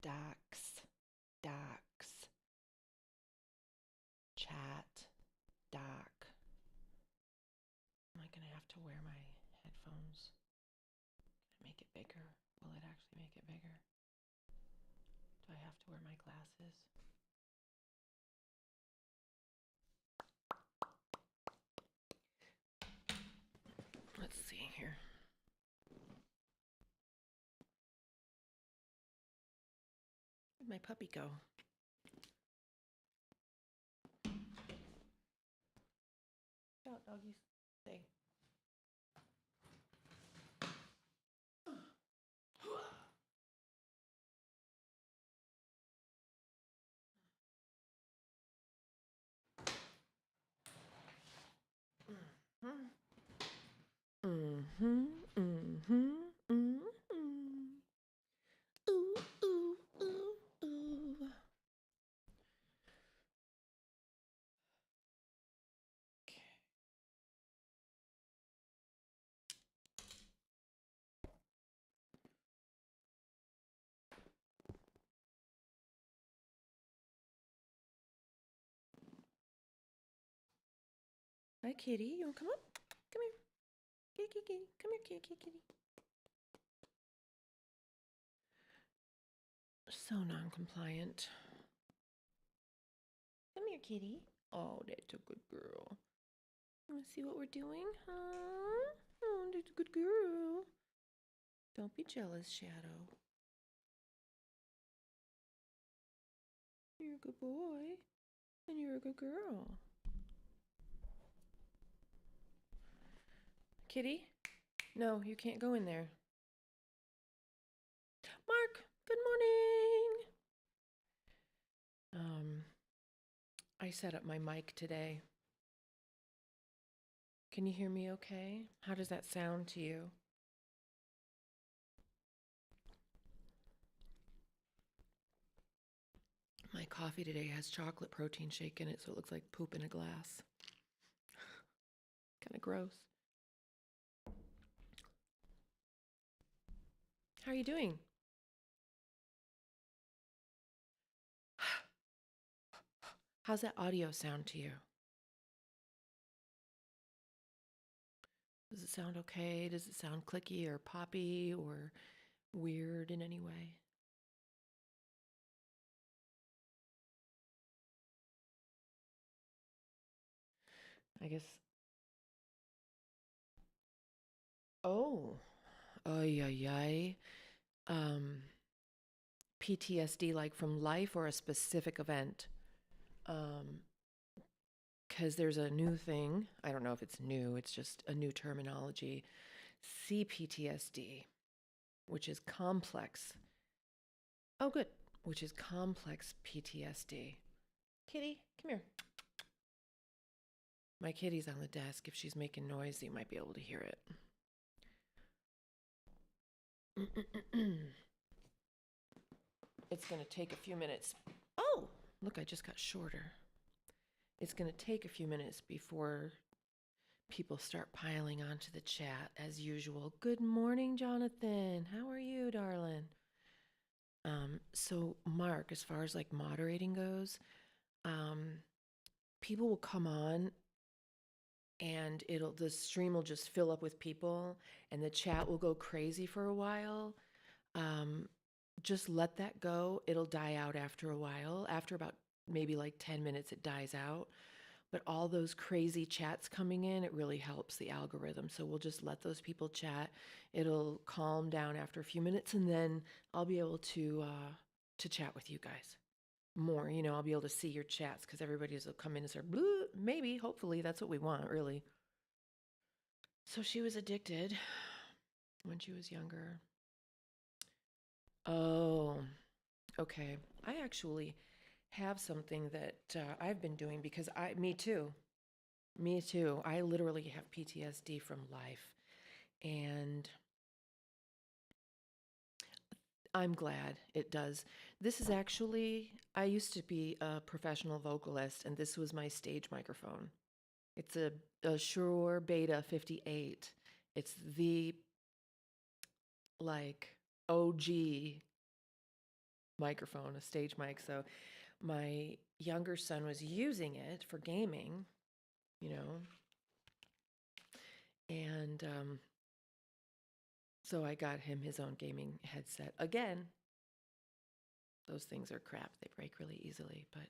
docs, docs, chat, doc. Am I going to have to wear my headphones? Can I make it bigger? Will it actually make it bigger? Do I have to wear my glasses? Let's see here. Where'd my puppy go? Out, doggies. Stay. Mm-hmm, mm-hmm, mm-hmm. Ooh, ooh, ooh, ooh. Okay. Hi, kitty. You want to come up? Come here. Kitty, kitty, kitty. Come here, kitty, kitty, kitty. So non-compliant. Come here, kitty. Oh, that's a good girl. You want to see what we're doing, huh? Oh, that's a good girl. Don't be jealous, Shadow. You're a good boy, and you're a good girl. Kitty? No, you can't go in there. Mark, good morning. I set up my mic today. Can you hear me okay? How does that sound to you? My coffee today has chocolate protein shake in it, so it looks like poop in a glass. Kind of gross. How are you doing? How's that audio sound to you? Does it sound okay? Does it sound clicky or poppy or weird in any way? I guess. Oh, ay, ay, ay. PTSD like from life or a specific event? Because there's a new thing. I don't know if it's new, it's just a new terminology. CPTSD, which is complex. Oh, good. Which is complex PTSD. Kitty, come here. My kitty's on the desk. If she's making noise, you might be able to hear it. It's going to take a few minutes. Oh, look, I just got shorter. It's going to take a few minutes before people start piling onto the chat as usual. Good morning, Jonathan. How are you, darling? So Mark, as far as like moderating goes, people will come on and the stream will just fill up with people and the chat will go crazy for a while. Just let that go. It'll die out after a while. After about maybe like 10 minutes, it dies out. But all those crazy chats coming in, it really helps the algorithm. So we'll just let those people chat. It'll calm down after a few minutes, and then I'll be able to chat with you guys more. You know, I'll be able to see your chats because everybody's will come in and start, maybe, hopefully, that's what we want, really. So she was addicted when she was younger. Oh, okay. I actually have something that I've been doing because me too. Me too. I literally have PTSD from life. And I'm glad it does. This is actually, I used to be a professional vocalist, and this was my stage microphone. It's a Shure Beta 58. It's the, like, OG microphone, a stage mic. So my younger son was using it for gaming, you know, and so I got him his own gaming headset. Again, those things are crap. They break really easily, but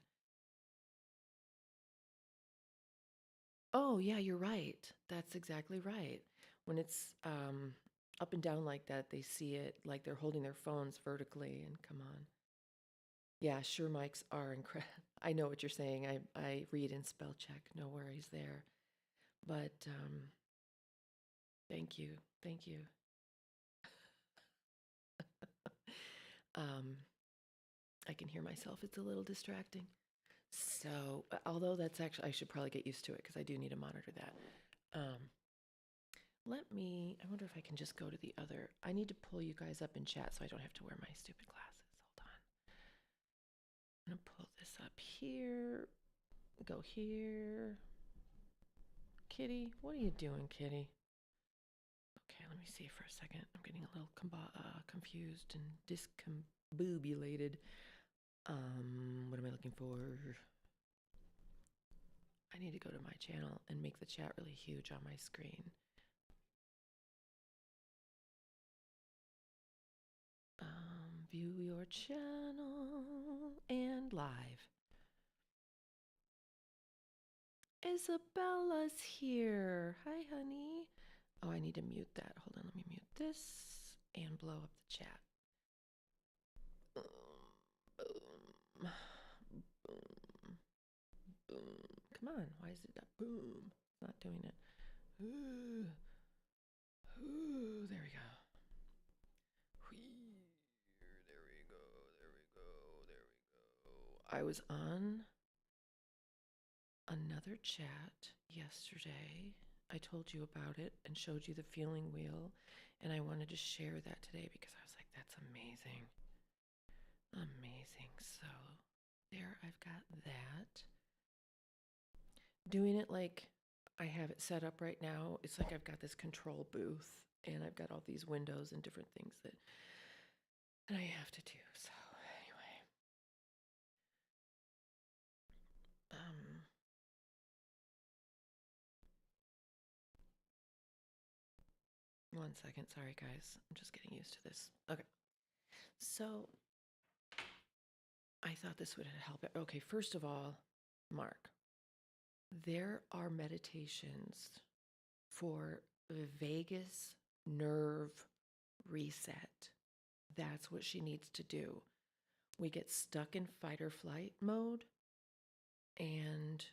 oh, yeah, you're right. That's exactly right. When it's up and down like that, they see it like they're holding their phones vertically, and come on. Yeah, sure, mics are incredible. I know what you're saying. I read and spell check. No worries there. But thank you. Thank you. Um, I can hear myself. It's a little distracting. So, although that's actually, I should probably get used to it because I do need to monitor that. I wonder if I can just go to the other. I need to pull you guys up in chat so I don't have to wear my stupid glasses. Hold on. I'm going to pull this up here. Go here. Kitty, what are you doing, Kitty? Okay, let me see for a second. I'm getting a little confused and discombobulated. What am I looking for? I need to go to my channel and make the chat really huge on my screen. View your channel and live. Isabella's here. Hi, honey. Oh, I need to mute that. Hold on, let me mute this and blow up the chat. Boom, boom, boom, boom. Come on, why is it that boom? It's not doing it. Ooh, ooh, there we go. There we go, there we go, there we go. I was on another chat yesterday. I told you about it and showed you the feeling wheel, and I wanted to share that today because I was like, that's amazing. Amazing. So there, I've got that. Doing it like I have it set up right now. It's like I've got this control booth and I've got all these windows and different things that I have to do. So anyway, 1 second. Sorry, guys. I'm just getting used to this. Okay. So I thought this would help. Okay, first of all, Mark, there are meditations for vagus nerve reset. That's what she needs to do. We get stuck in fight or flight mode, and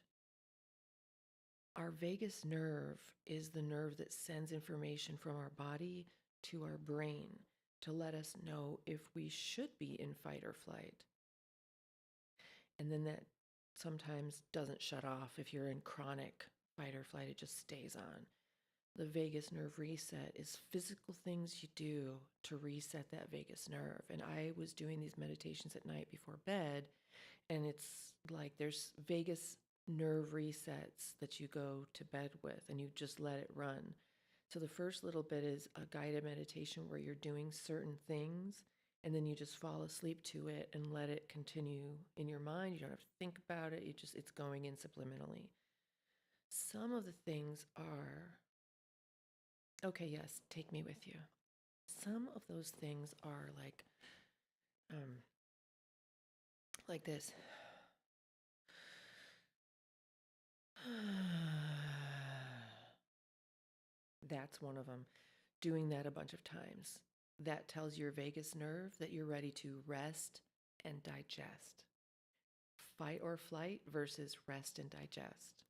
our vagus nerve is the nerve that sends information from our body to our brain to let us know if we should be in fight or flight. And then that sometimes doesn't shut off. If you're in chronic fight or flight, it just stays on. The vagus nerve reset is physical things you do to reset that vagus nerve. And I was doing these meditations at night before bed, and it's like there's vagus nerve resets that you go to bed with, and you just let it run. So the first little bit is a guided meditation where you're doing certain things, and then you just fall asleep to it and let it continue in your mind. You don't have to think about it. It's going in subliminally. Some of the things are, okay, yes, take me with you. Some of those things are like this. That's one of them. Doing that a bunch of times. That tells your vagus nerve that you're ready to rest and digest. Fight or flight versus rest and digest.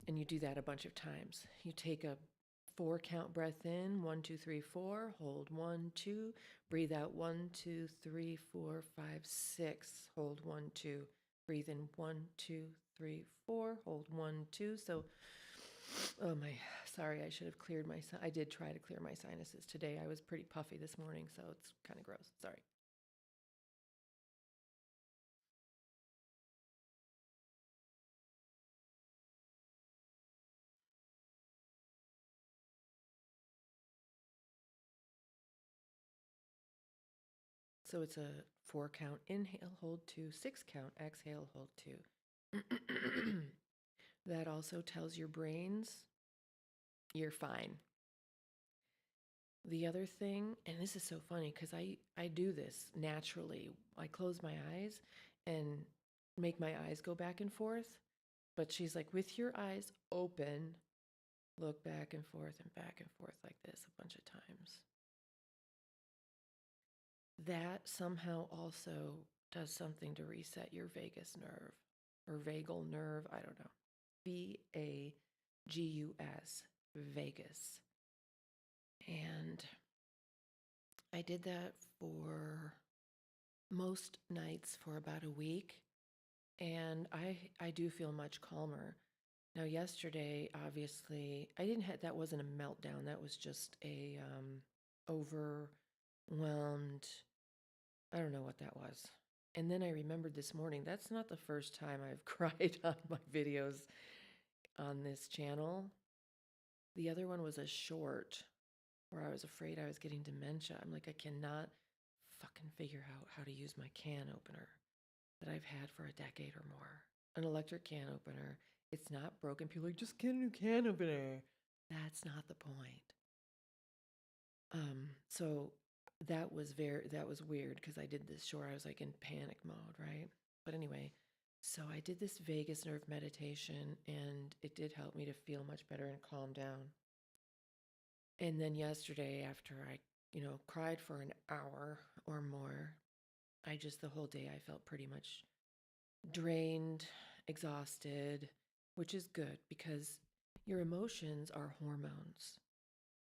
And you do that a bunch of times. You take a 4-count breath in, 1, 2, 3, 4, hold 1, 2, breathe out 1, 2, 3, 4, 5, 6, hold 1, 2, breathe in 1, 2, 3, 4, hold 1, 2. So, sorry, I should have cleared I did try to clear my sinuses today. I was pretty puffy this morning, so it's kind of gross. Sorry. So it's a 4 count inhale, hold 2, 6 count exhale, hold 2. That also tells your brains you're fine. The other thing, and this is so funny because I do this naturally. I close my eyes and make my eyes go back and forth. But she's like, with your eyes open, look back and forth like this a bunch of times. That somehow also does something to reset your vagus nerve or vagal nerve. I don't know. Vagus, Vegas. And I did that for most nights for about a week. And I do feel much calmer. Now, yesterday, obviously, I didn't have, that wasn't a meltdown. That was just a overwhelmed, I don't know what that was. And then I remembered this morning, that's not the first time I've cried on my videos on this channel. The other one was a short where I was afraid I was getting dementia. I'm like, I cannot fucking figure out how to use my can opener that I've had for a decade or more. An electric can opener. It's not broken. People are like, just get a new can opener. That's not the point. So that was weird because I did this short. I was like in panic mode, right? But anyway, so I did this vagus nerve meditation and it did help me to feel much better and calm down. And then yesterday, after I, cried for an hour or more, the whole day I felt pretty much drained, exhausted, which is good because your emotions are hormones.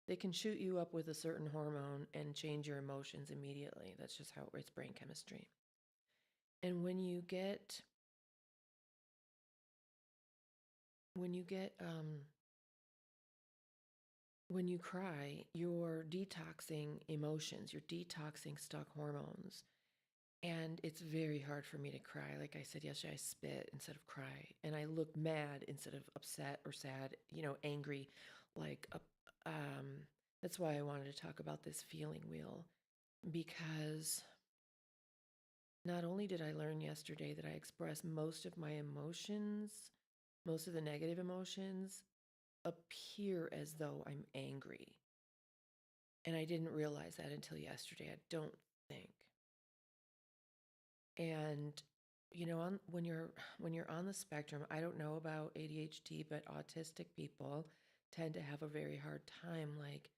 They can shoot you up with a certain hormone and change your emotions immediately. That's just how it's brain chemistry. And when you get when you cry, you're detoxing emotions, you're detoxing stuck hormones. And it's very hard for me to cry. Like I said yesterday, I spit instead of cry. And I look mad instead of upset or sad, angry. Like, that's why I wanted to talk about this feeling wheel. Because not only did I learn yesterday that I express most of my emotions, most of the negative emotions appear as though I'm angry. And I didn't realize that until yesterday, I don't think. And when you're on the spectrum, I don't know about ADHD, but autistic people tend to have a very hard time like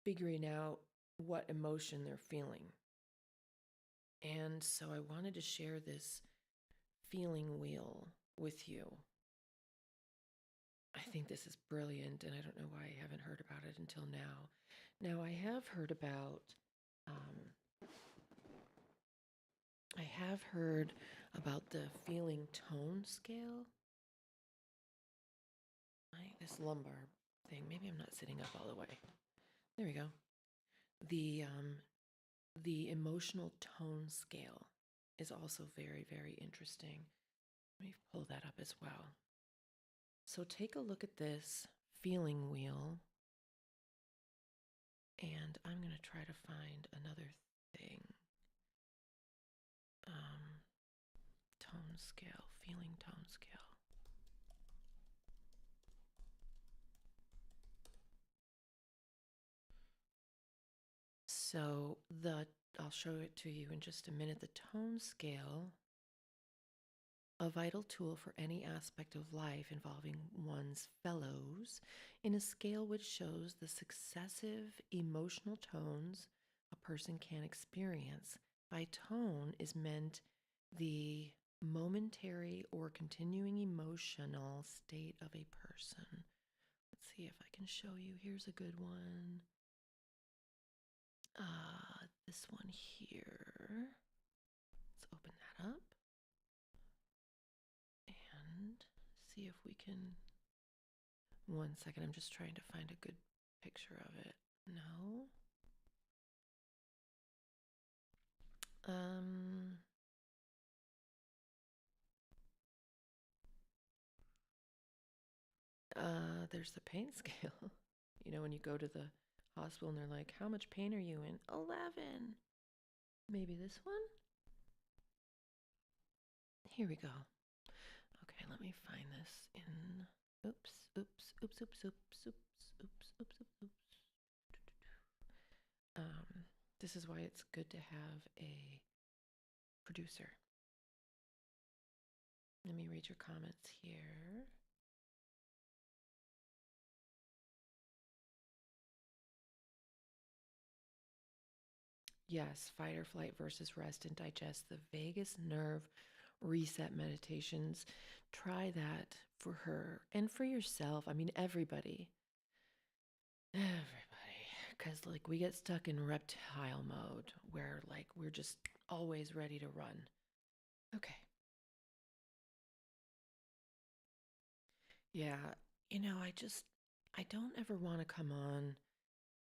figuring out what emotion they're feeling. And so I wanted to share this feeling wheel with you. I think this is brilliant, and I don't know why I haven't heard about it until now. Now, I have heard about the feeling tone scale. This lumbar thing. Maybe I'm not sitting up all the way. There we go. The emotional tone scale is also very, very interesting. Let me pull that up as well. So take a look at this feeling wheel. And I'm going to try to find another thing. Tone scale, feeling tone scale. So I'll show it to you in just a minute. The tone scale, a vital tool for any aspect of life involving one's fellows, in a scale which shows the successive emotional tones a person can experience. By tone is meant the momentary or continuing emotional state of a person. Let's see if I can show you. Here's a good one. This one here. Let's open that up and see if we can. One second, I'm just trying to find a good picture of it. No. There's the pain scale. When you go to the hospital and they're like, how much pain are you in? 11. Maybe this one? Here we go. Okay, let me find this in. Oops, oops, oops, oops, oops, oops, oops, oops, oops, oops. This is why it's good to have a producer. Let me read your comments here. Yes, fight or flight versus rest and digest. The vagus nerve reset meditations. Try that for her and for yourself. I mean, everybody. Because, like, we get stuck in reptile mode where, like, we're just always ready to run. Okay. Yeah, I don't ever want to come on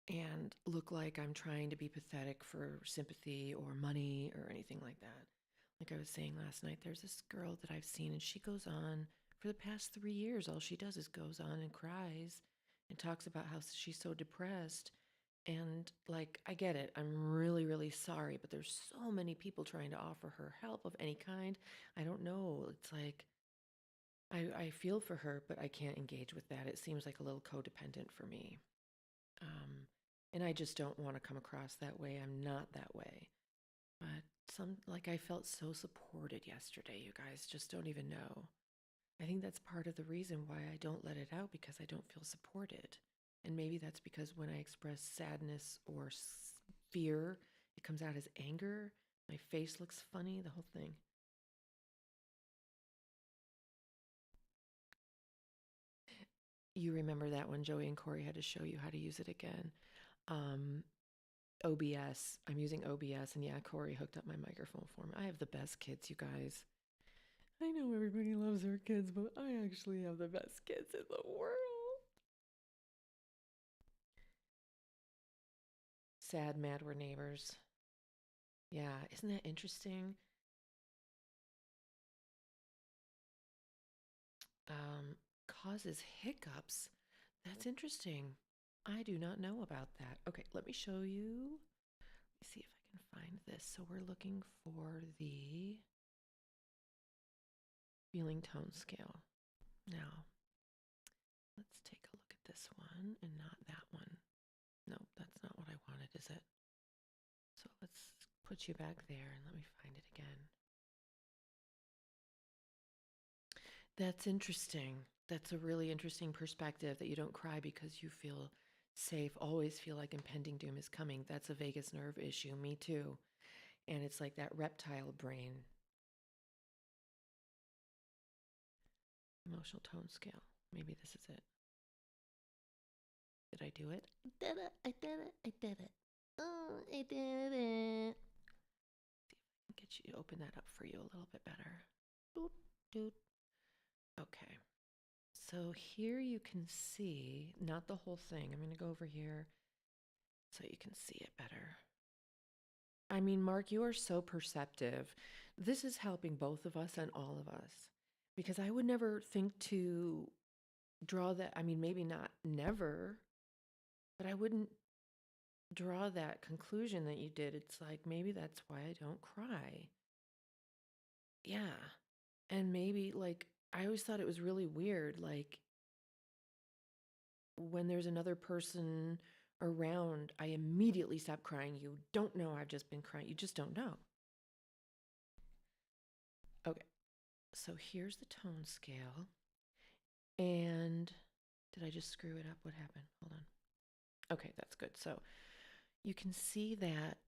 and look like I'm trying to be pathetic for sympathy or money or anything like that. Like I was saying last night, there's this girl that I've seen, and she goes on for the past 3 years. All she does is goes on and cries and talks about how she's so depressed. And like, I get it. I'm really, really sorry, but there's so many people trying to offer her help of any kind. I don't know. It's like, I feel for her, but I can't engage with that. It seems like a little codependent for me. Um, and I just don't want to come across that way. I'm not that way. But like, I felt so supported yesterday, you guys just don't even know. I think that's part of the reason why I don't let it out, because I don't feel supported. And maybe that's because when I express sadness or fear, it comes out as anger. My face looks funny, the whole thing. You remember that when Joey and Corey had to show you how to use it again. Um, OBS. I'm using OBS, and yeah, Corey hooked up my microphone for me. I have the best kids, you guys. I know everybody loves their kids, but I actually have the best kids in the world. Sad, mad, we're neighbors. Yeah, isn't that interesting? Causes hiccups. That's interesting. I do not know about that. Okay, let me show you. Let me see if I can find this. So we're looking for the feeling tone scale. Now, let's take a look at this one and not that one. No, that's not what I wanted, is it? So let's put you back there and let me find it again. That's interesting. That's a really interesting perspective, that you don't cry because you feel safe, always feel like impending doom is coming. That's a vagus nerve issue. Me too. And it's like that reptile brain. Emotional tone scale. Maybe this is it. Did I do it? I did it. I did it. I did it. Oh, I did it. See if I can get you to open that up for you a little bit better. Doot, doot. Okay. So here you can see, not the whole thing. I'm going to go over here so you can see it better. I mean, Mark, you are so perceptive. This is helping both of us and all of us, because I would never think to draw that. I mean, maybe not never, but I wouldn't draw that conclusion that you did. It's like, maybe that's why I don't cry. Yeah. And maybe, like, I always thought it was really weird. Like, when there's another person around, I immediately stop crying. You don't know I've just been crying. You just don't know. Okay. So here's the tone scale. And did I just screw it up? What happened? Hold on. Okay, that's good. So you can see that.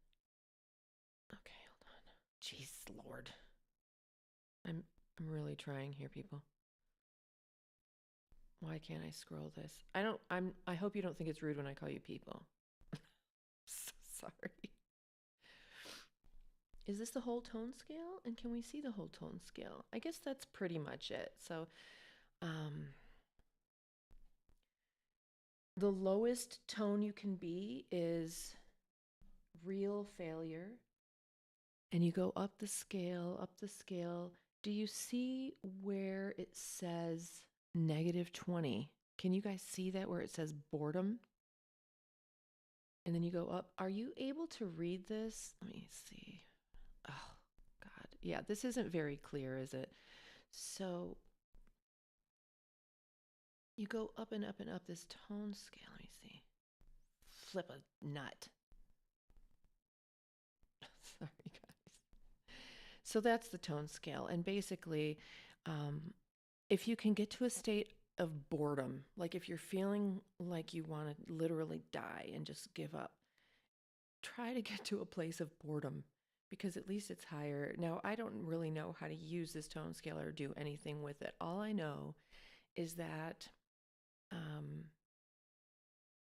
Okay, hold on. Jeez, Lord. I'm really trying here, people. Why can't I scroll this? I hope you don't think it's rude when I call you people. So sorry. Is this the whole tone scale? And can we see the whole tone scale? I guess that's pretty much it. So, the lowest tone you can be is real failure. And you go up the scale, up the scale. Do you see where it says -20? Can you guys see that, where it says boredom? And then you go up. Are you able to read this? Let me see. Oh, God. Yeah, this isn't very clear, is it? So you go up and up and up this tone scale. Let me see. Flip a nut. Sorry, guys. So that's the tone scale. And basically, um, if you can get to a state of boredom, like if you're feeling like you want to literally die and just give up, try to get to a place of boredom because at least it's higher. Now, I don't really know how to use this tone scale or do anything with it. All I know is that um,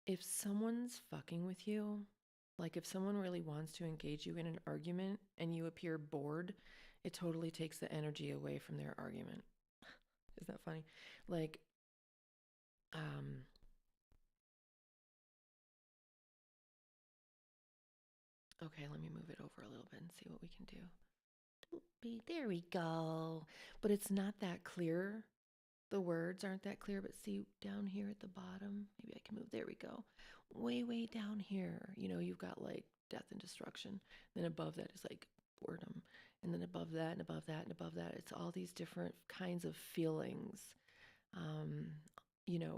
if someone's fucking with you, like if someone really wants to engage you in an argument and you appear bored, it totally takes the energy away from their argument. Isn't that funny? Like, um, okay, let me move it over a little bit and see what we can do. There we go. But it's not that clear. The words aren't that clear, but see down here at the bottom, maybe I can move. There we go. Way, way down here, you've got like death and destruction. Then above that is like boredom. And then above that and above that and above that, it's all these different kinds of feelings. Um,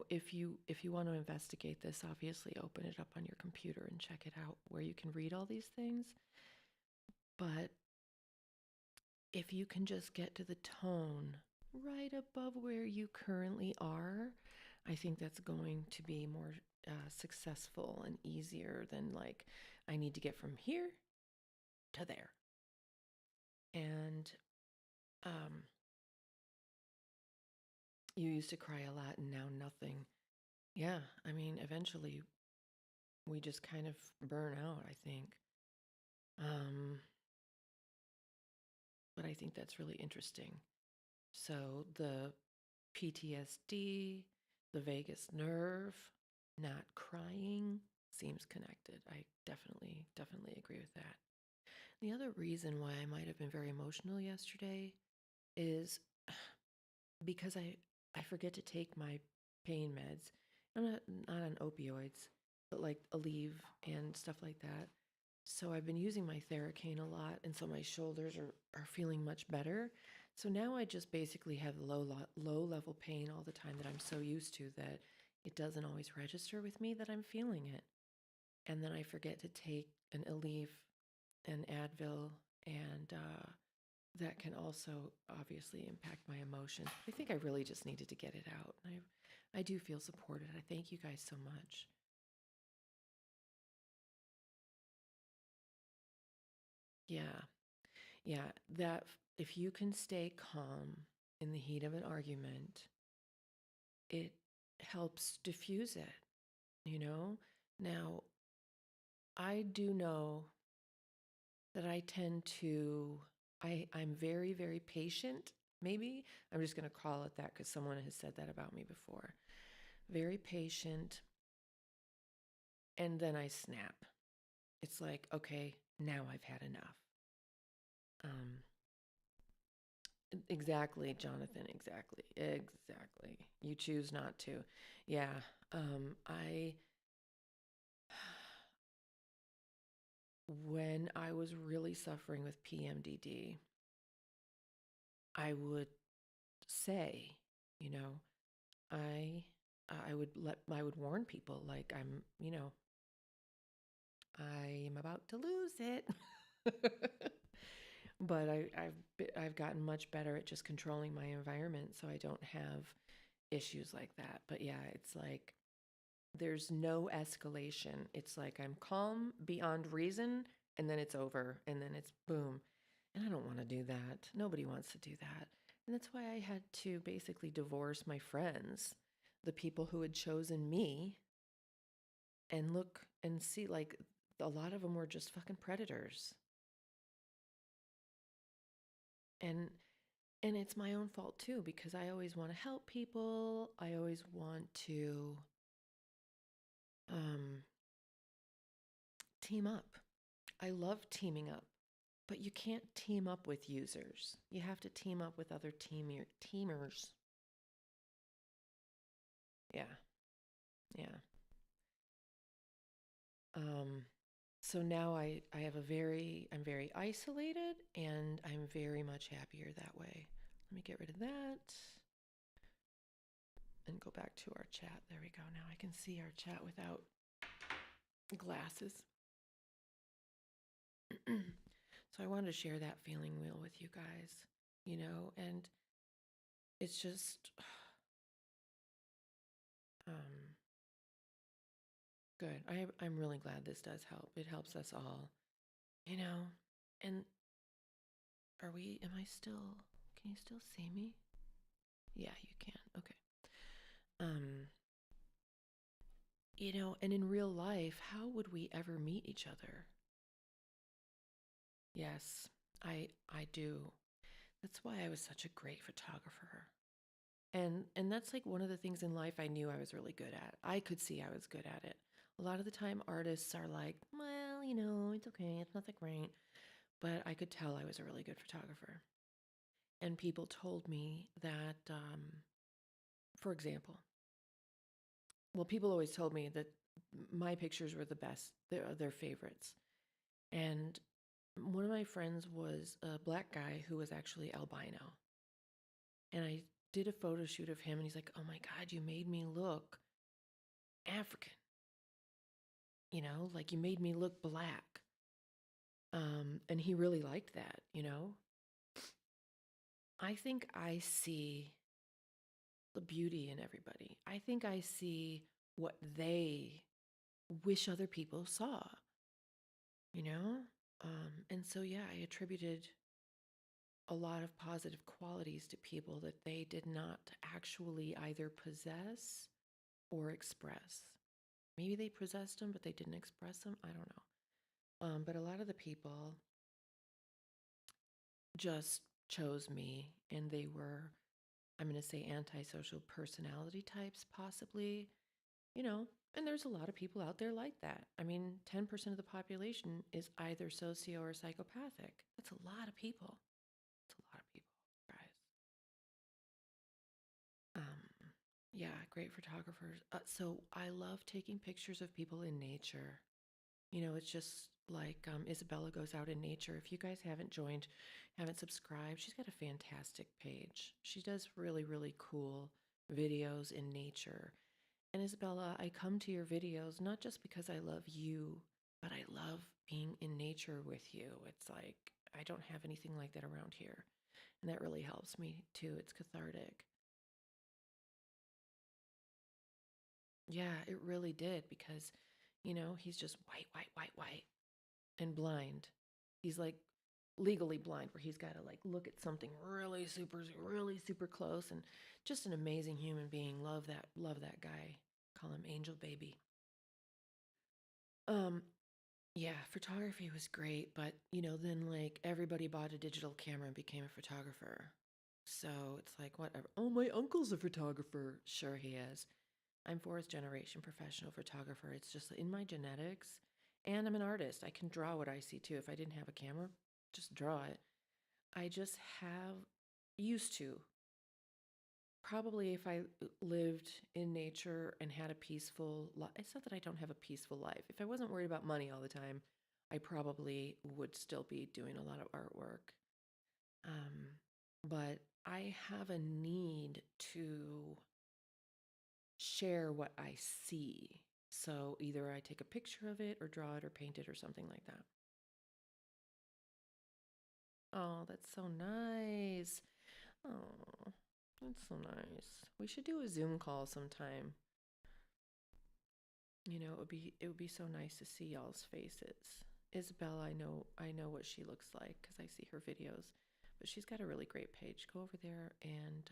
if you want to investigate this, obviously open it up on your computer and check it out where you can read all these things. But if you can just get to the tone right above where you currently are, I think that's going to be more successful and easier than like, I need to get from here to there. And you used to cry a lot and now nothing. Yeah, I mean, eventually we just kind of burn out, I think. Um, but I think that's really interesting. So the PTSD, the vagus nerve, not crying seems connected. I definitely agree with that. The other reason why I might have been very emotional yesterday is because I forget to take my pain meds. I'm not on opioids, but like Aleve and stuff like that. So I've been using my Theracane a lot, and so my shoulders are feeling much better. So now I just basically have low level pain all the time that I'm so used to that it doesn't always register with me that I'm feeling it. And then I forget to take an Aleve, an Advil, and that can also obviously impact my emotions. I think I really just needed to get it out. I do feel supported. I thank you guys so much. Yeah. Yeah, that if you can stay calm in the heat of an argument, it helps diffuse it, you know? Now, I do know that I tend to I'm very, very patient. Maybe I'm just going to call it that because someone has said that about me before. Very patient, and then I snap. It's like, okay, now I've had enough. Um, Exactly, Jonathan. Exactly. Exactly. You choose not to. Yeah. I, when I was really suffering with PMDD, I would say, you know, I, I would warn people like I am about to lose it. But I've gotten much better at just controlling my environment so I don't have issues like that. But yeah, it's like there's no escalation. It's like I'm calm beyond reason and then it's over and then it's boom. And I don't want to do that. Nobody wants to do that. And that's why I had to basically divorce my friends, the people who had chosen me, and look and see like a lot of them were just fucking predators. And and it's my own fault too because I always want to help people. I always want to um team up. I love teaming up, but you can't team up with users. You have to team up with other teamers. Yeah, yeah. Um, So now I have I'm very isolated and I'm very much happier that way. Let me get rid of that and go back to our chat. There we go. Now I can see our chat without glasses. So I wanted to share that feeling wheel with you guys, and it's just um, good. I'm really glad this does help. It helps us all, you know. And am I still, can you still see me? Yeah, you can. Okay. Um, and in real life, how would we ever meet each other? Yes, I do. That's why I was such a great photographer. And that's like one of the things in life I knew I was really good at. I could see I was good at it. A lot of the time artists are like, well, it's okay, it's not that great. But I could tell I was a really good photographer. And people told me that, for example, well, people always told me that my pictures were the best, their favorites. And one of my friends was a black guy who was actually albino. And I did a photo shoot of him, and he's like, oh my God, you made me look African. Like you made me look black. And he really liked that. I think I see the beauty in everybody. I think I see what they wish other people saw, you know? And so, yeah, I attributed a lot of positive qualities to people that they did not actually either possess or express. Maybe they possessed them, but they didn't express them. I don't know. But a lot of the people just chose me, and they were, I'm going to say, antisocial personality types, possibly, you know, and there's a lot of people out there like that. I mean, 10% of the population is either socio or psychopathic. That's a lot of people. It's a lot of people, guys. Yeah, great photographers. So I love taking pictures of people in nature. It's just like Isabella goes out in nature. If you guys haven't joined, haven't subscribed, she's got a fantastic page. She does really, really cool videos in nature. And Isabella, I come to your videos not just because I love you, but I love being in nature with you. It's like I don't have anything like that around here. And that really helps me too. It's cathartic. Yeah, it really did because, he's just white, white, white, white and blind. He's like legally blind where he's got to like look at something really super close, and just an amazing human being. Love that guy. Call him Angel Baby. Um yeah, photography was great, but then like everybody bought a digital camera and became a photographer. So it's like whatever. Oh, my uncle's a photographer. Sure he is. I'm fourth generation professional photographer. It's just in my genetics. And I'm an artist. I can draw what I see too. If I didn't have a camera, just draw it. I just have used to. Probably if I lived in nature and had a peaceful life. It's not that I don't have a peaceful life. If I wasn't worried about money all the time, I probably would still be doing a lot of artwork. Um, but I have a need to share what I see. So either I take a picture of it or draw it or paint it or something like that. Oh, that's so nice. Oh, that's so nice. We should do a Zoom call sometime. It would be so nice to see y'all's faces. Isabella, I know what she looks like because I see her videos, but she's got a really great page. Go over there, and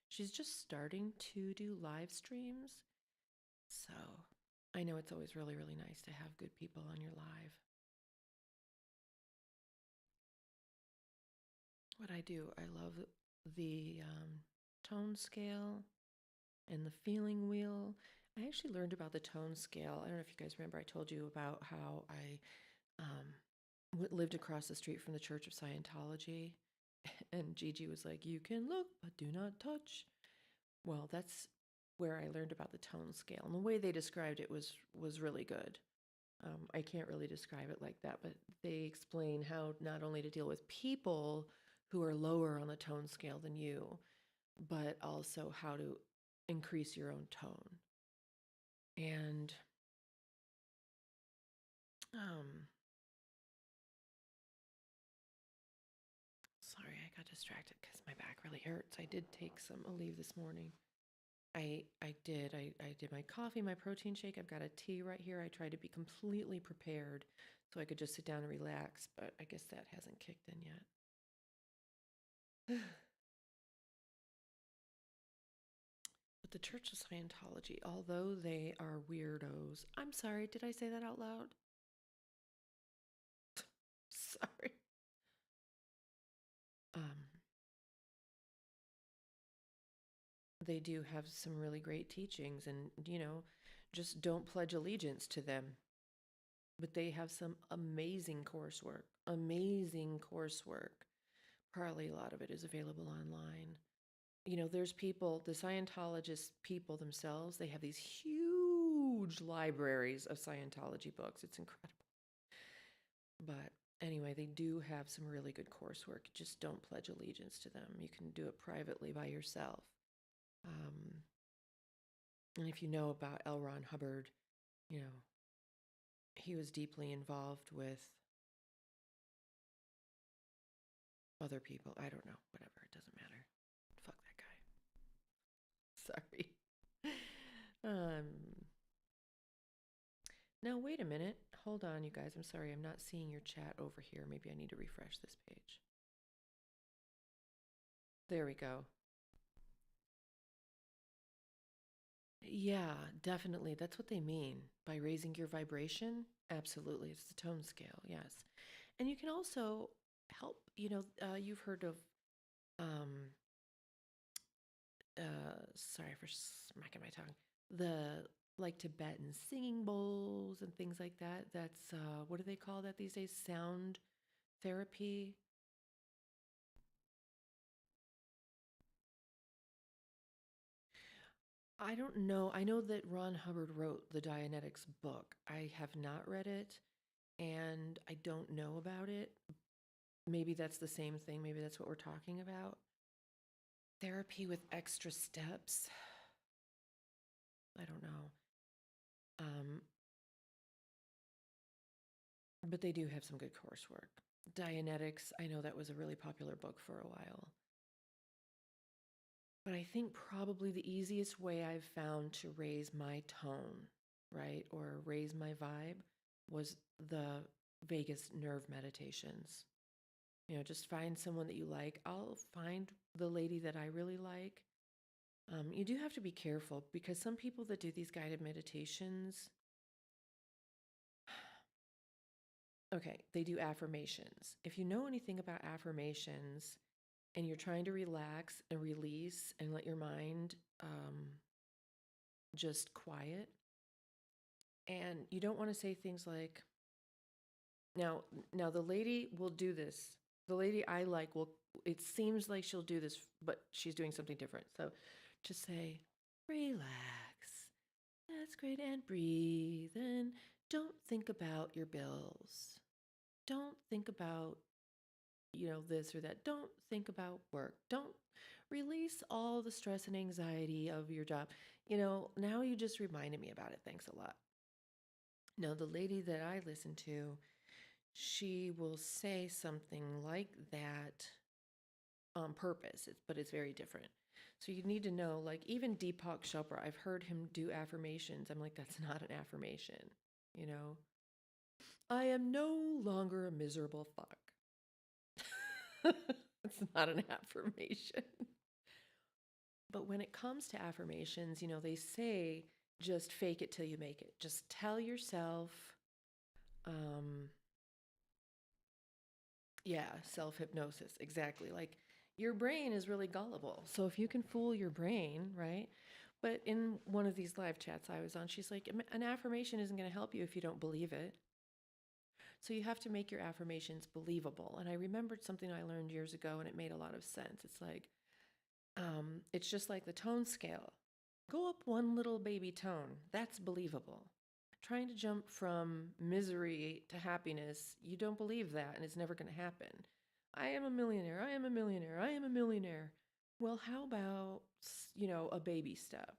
she's just starting to do live streams. So I know it's always really, really nice to have good people on your live. What I do, I love the tone scale and the feeling wheel. I actually learned about the tone scale. I don't know if you guys remember, I told you about how I lived across the street from the Church of Scientology. And Gigi was like, you can look, but do not touch. Well, that's where I learned about the tone scale. And the way they described it was really good. I can't really describe it like that, but they explain how not only to deal with people who are lower on the tone scale than you, but also how to increase your own tone. And sorry, I got distracted because my back really hurts. I did take some Aleve this morning. I did. I did my coffee, my protein shake. I've got a tea right here. I tried to be completely prepared so I could just sit down and relax, but I guess that hasn't kicked in yet. But the Church of Scientology, although they are weirdos, I'm sorry, did I say that out loud? Sorry. They do have some really great teachings, and just don't pledge allegiance to them. But they have some amazing coursework. Amazing coursework. Probably a lot of it is available online. There's people, the Scientologist people themselves, they have these huge libraries of Scientology books. It's incredible. But anyway, they do have some really good coursework. Just don't pledge allegiance to them. You can do it privately by yourself. And if you know about L. Ron Hubbard, he was deeply involved with other people. I don't know. Whatever. It doesn't matter. Fuck that guy. Sorry. Now, wait a minute. Hold on, you guys. I'm sorry. I'm not seeing your chat over here. Maybe I need to refresh this page. There we go. Yeah, definitely. That's what they mean by raising your vibration. Absolutely. It's the tone scale. Yes. And you can also help, you've heard of, sorry for smacking my tongue, the like Tibetan singing bowls and things like that. That's, what do they call that these days? Sound therapy. I don't know. I know that Ron Hubbard wrote the Dianetics book. I have not read it and I don't know about it. Maybe that's the same thing. Maybe that's what we're talking about. Therapy with extra steps. I don't know. But they do have some good coursework. Dianetics, I know that was a really popular book for a while. But I think probably the easiest way I've found to raise my tone, right, or raise my vibe was the vagus nerve meditations. Just find someone that you like. I'll find the lady that I really like. You do have to be careful because some people that do these guided meditations, okay, they do affirmations. If you know anything about affirmations and you're trying to relax and release and let your mind just quiet, and you don't want to say things like, now the lady will do this. The lady I like it seems like she'll do this, but she's doing something different. So just say, relax. That's great. And breathe. And don't think about your bills. Don't think about, this or that. Don't think about work. Don't release all the stress and anxiety of your job. Now you just reminded me about it. Thanks a lot. Now, the lady that I listen to, she will say something like that on purpose, but it's very different. So you need to know, like, even Deepak Chopra, I've heard him do affirmations. I'm like, that's not an affirmation, I am no longer a miserable fuck. It's not an affirmation. But when it comes to affirmations, they say just fake it till you make it. Just tell yourself, yeah, self-hypnosis, exactly. Like your brain is really gullible. So if you can fool your brain, right? But in one of these live chats I was on, she's like, an affirmation isn't going to help you if you don't believe it. So you have to make your affirmations believable. And I remembered something I learned years ago and it made a lot of sense. It's like, it's just like the tone scale. Go up one little baby tone. That's believable. trying to jump from misery to happiness, you don't believe that, and it's never going to happen. I am a millionaire. I am a millionaire. I am a millionaire. Well, how about, a baby step?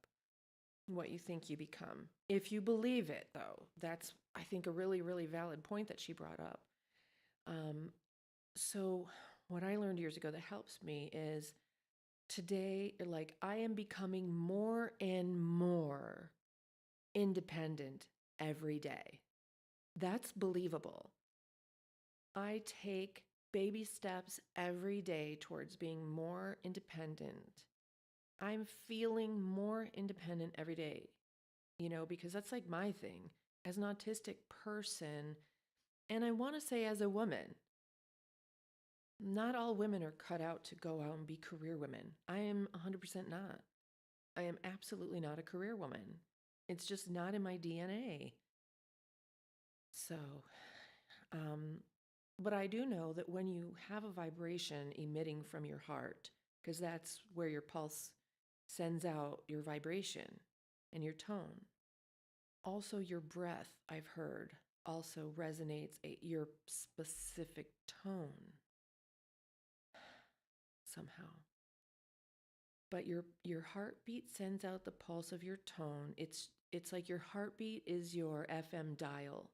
What you think you become. If you believe it, though, that's, I think, a really, really valid point that she brought up. So, what I learned years ago that helps me is today, like, I am becoming more and more independent every day. That's believable. I take baby steps every day towards being more independent. I'm feeling more independent every day, because that's like my thing as an autistic person. And I want to say, as a woman, not all women are cut out to go out and be career women. I am 100% not. I am absolutely not a career woman. It's just not in my DNA. So, um, but I do know that when you have a vibration emitting from your heart, because that's where your pulse sends out your vibration and your tone. Also, your breath, I've heard, also resonates your specific tone somehow. But your heartbeat sends out the pulse of your tone. It's like your heartbeat is your FM dial.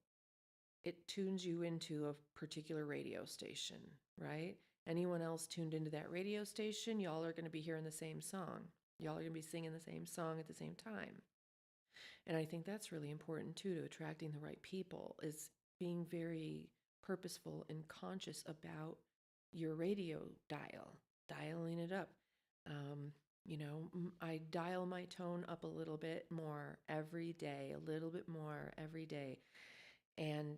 It tunes you into a particular radio station, right? Anyone else tuned into that radio station, y'all are going to be hearing the same song. Y'all are going to be singing the same song at the same time. And I think that's really important too, to attracting the right people, is being very purposeful and conscious about your radio dial, dialing it up. I dial my tone up a little bit more every day, a little bit more every day. And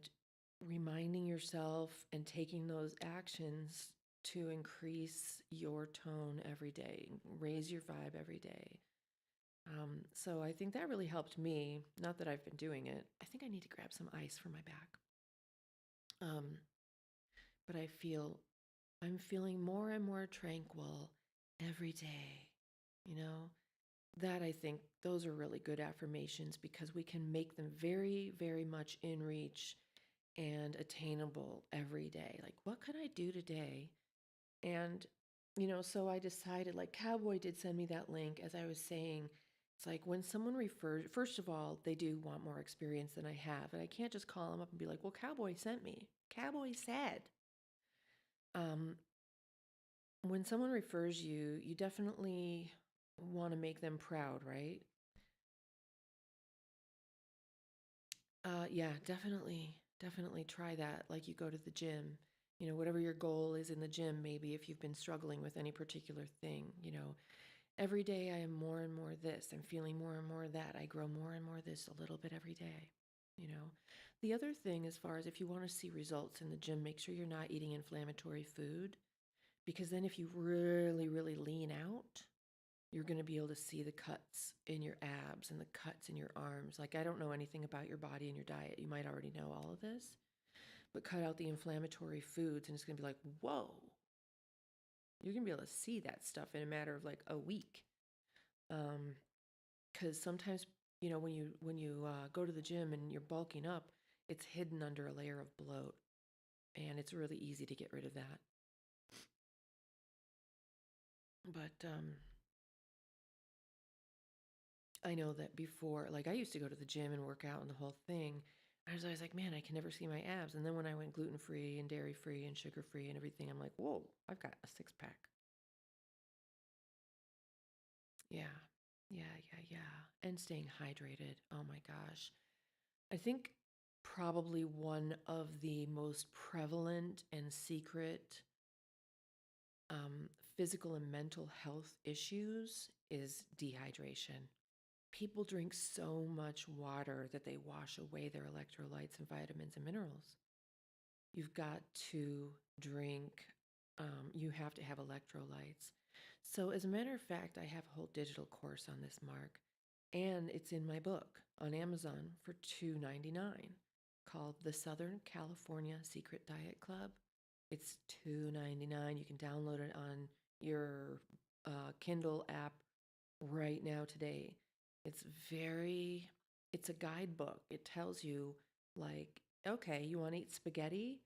reminding yourself and taking those actions to increase your tone every day, raise your vibe every day. So I think that really helped me. Not that I've been doing it. I think I need to grab some ice for my back. But I'm feeling more and more tranquil every day. You know, that I think those are really good affirmations because we can make them very, very much in reach and attainable every day. Like, what could I do today? And, so I decided, like, Cowboy did send me that link, as I was saying. It's like when someone refers, first of all, they do want more experience than I have. And I can't just call them up and be like, well, Cowboy sent me. Cowboy said. Um, when someone refers you, you definitely want to make them proud, right? Yeah, definitely try that. Like you go to the gym, whatever your goal is in the gym, maybe if you've been struggling with any particular thing, every day I am more and more this. I'm feeling more and more that. I grow more and more this a little bit every day, you know. The other thing, as far as if you want to see results in the gym, make sure you're not eating inflammatory food because then if you really, really lean out, you're going to be able to see the cuts in your abs and the cuts in your arms. Like, I don't know anything about your body and your diet. You might already know all of this, but cut out the inflammatory foods and it's going to be like, whoa, you're going to be able to see that stuff in a matter of like a week. Because sometimes, when you go to the gym and you're bulking up, it's hidden under a layer of bloat and it's really easy to get rid of that. But, I know that before, like I used to go to the gym and work out and the whole thing. I was always like, man, I can never see my abs. And then when I went gluten free and dairy free and sugar free and everything, I'm like, whoa, I've got a 6-pack. Yeah, yeah. And staying hydrated. Oh my gosh. I think probably one of the most prevalent and secret physical and mental health issues is dehydration. People drink so much water that they wash away their electrolytes and vitamins and minerals. You've got to drink, you have to have electrolytes. So, as a matter of fact, I have a whole digital course on this, Mark, and it's in my book on Amazon for $2.99 called The Southern California Secret Diet Club. It's $2.99. You can download it on your Kindle app right now today. It's very it's a guidebook. It tells you, like, okay, you want to eat spaghetti?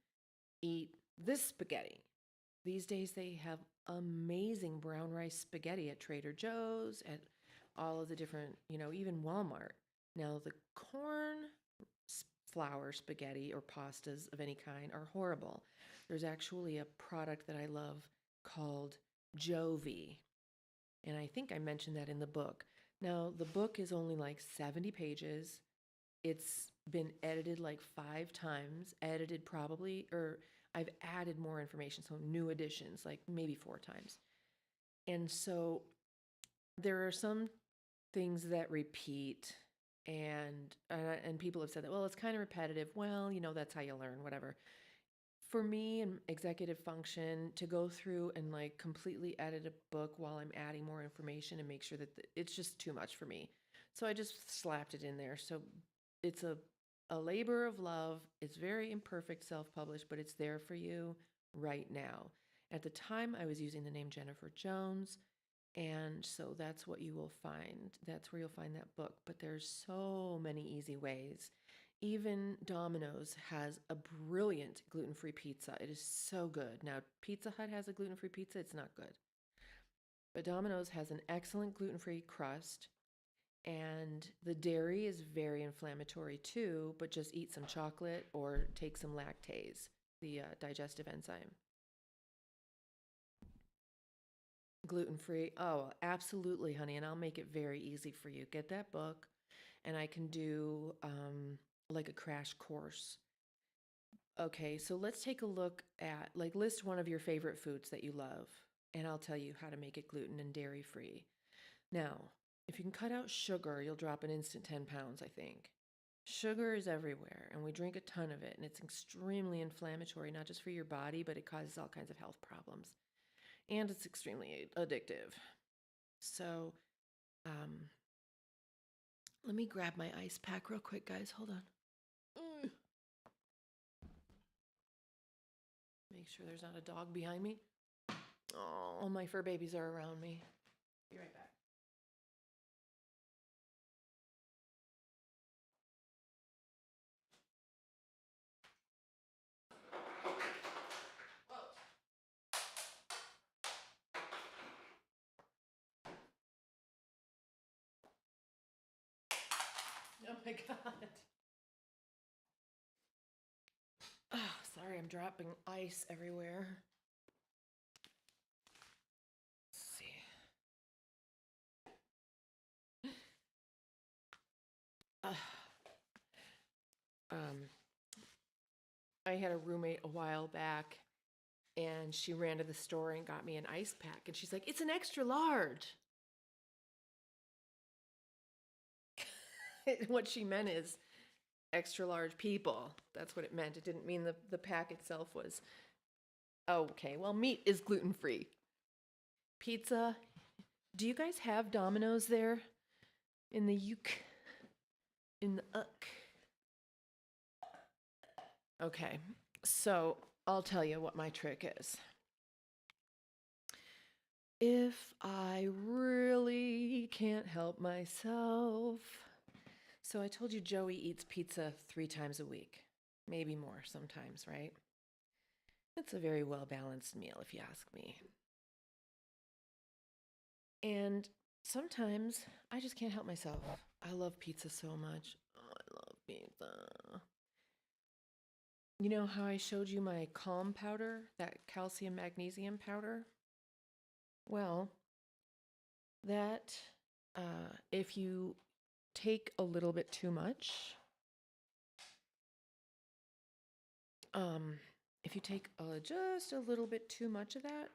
Eat this spaghetti. These days they have amazing brown rice spaghetti at Trader Joe's, at all of the different, even Walmart. Now, the corn flour spaghetti or pastas of any kind are horrible. There's actually a product that I love called Jovi, and I think I mentioned that in the book. Now, the book is only like 70 pages. It's been edited like 5 times, edited probably, or I've added more information, so new additions, like maybe 4 times. And so there are some things that repeat, and people have said that, well, it's kind of repetitive. Well, that's how you learn, whatever. For me and executive function, to go through and like completely edit a book while I'm adding more information and make sure that it's just too much for me. So I just slapped it in there. So it's a labor of love. It's very imperfect, self-published, but it's there for you right now. At the time, I was using the name Jennifer Jones, and so that's what you will find. That's where you'll find that book. But there's so many easy ways. Even Domino's has a brilliant gluten-free pizza. It is so good. Now, Pizza Hut has a gluten-free pizza. It's not good. But Domino's has an excellent gluten-free crust. And the dairy is very inflammatory too, but just eat some chocolate or take some lactase, the digestive enzyme. Gluten-free. Oh, absolutely, honey. And I'll make it very easy for you. Get that book, and I can do like a crash course. Okay, so let's take a look at, like, list one of your favorite foods that you love, and I'll tell you how to make it gluten and dairy free. Now, if you can cut out sugar, you'll drop an instant 10 pounds, I think. Sugar is everywhere, and we drink a ton of it, and it's extremely inflammatory, not just for your body, but it causes all kinds of health problems. And it's extremely addictive. So, let me grab my ice pack real quick, guys. Hold on. Make sure there's not a dog behind me. Oh, all my fur babies are around me. Be right back. Oh my God. Oh, sorry, I'm dropping ice everywhere. Let's see. I had a roommate a while back, and she ran to the store and got me an ice pack, and she's like, "It's an extra large." What she meant is extra large people. That's what it meant. It didn't mean the pack itself was. Okay, well, meat is gluten-free. Pizza. Do you guys have Domino's there in the UK? In the UK? Okay, so I'll tell you what my trick is. If I really can't help myself. So I told you Joey eats pizza 3 times a week, maybe more sometimes, right? It's a very well-balanced meal, if you ask me. And sometimes I just can't help myself. I love pizza so much. Oh, I love pizza. You know how I showed you my calm powder, that calcium magnesium powder? Well, that if you take a little bit too much, if you take just a little bit too much of that,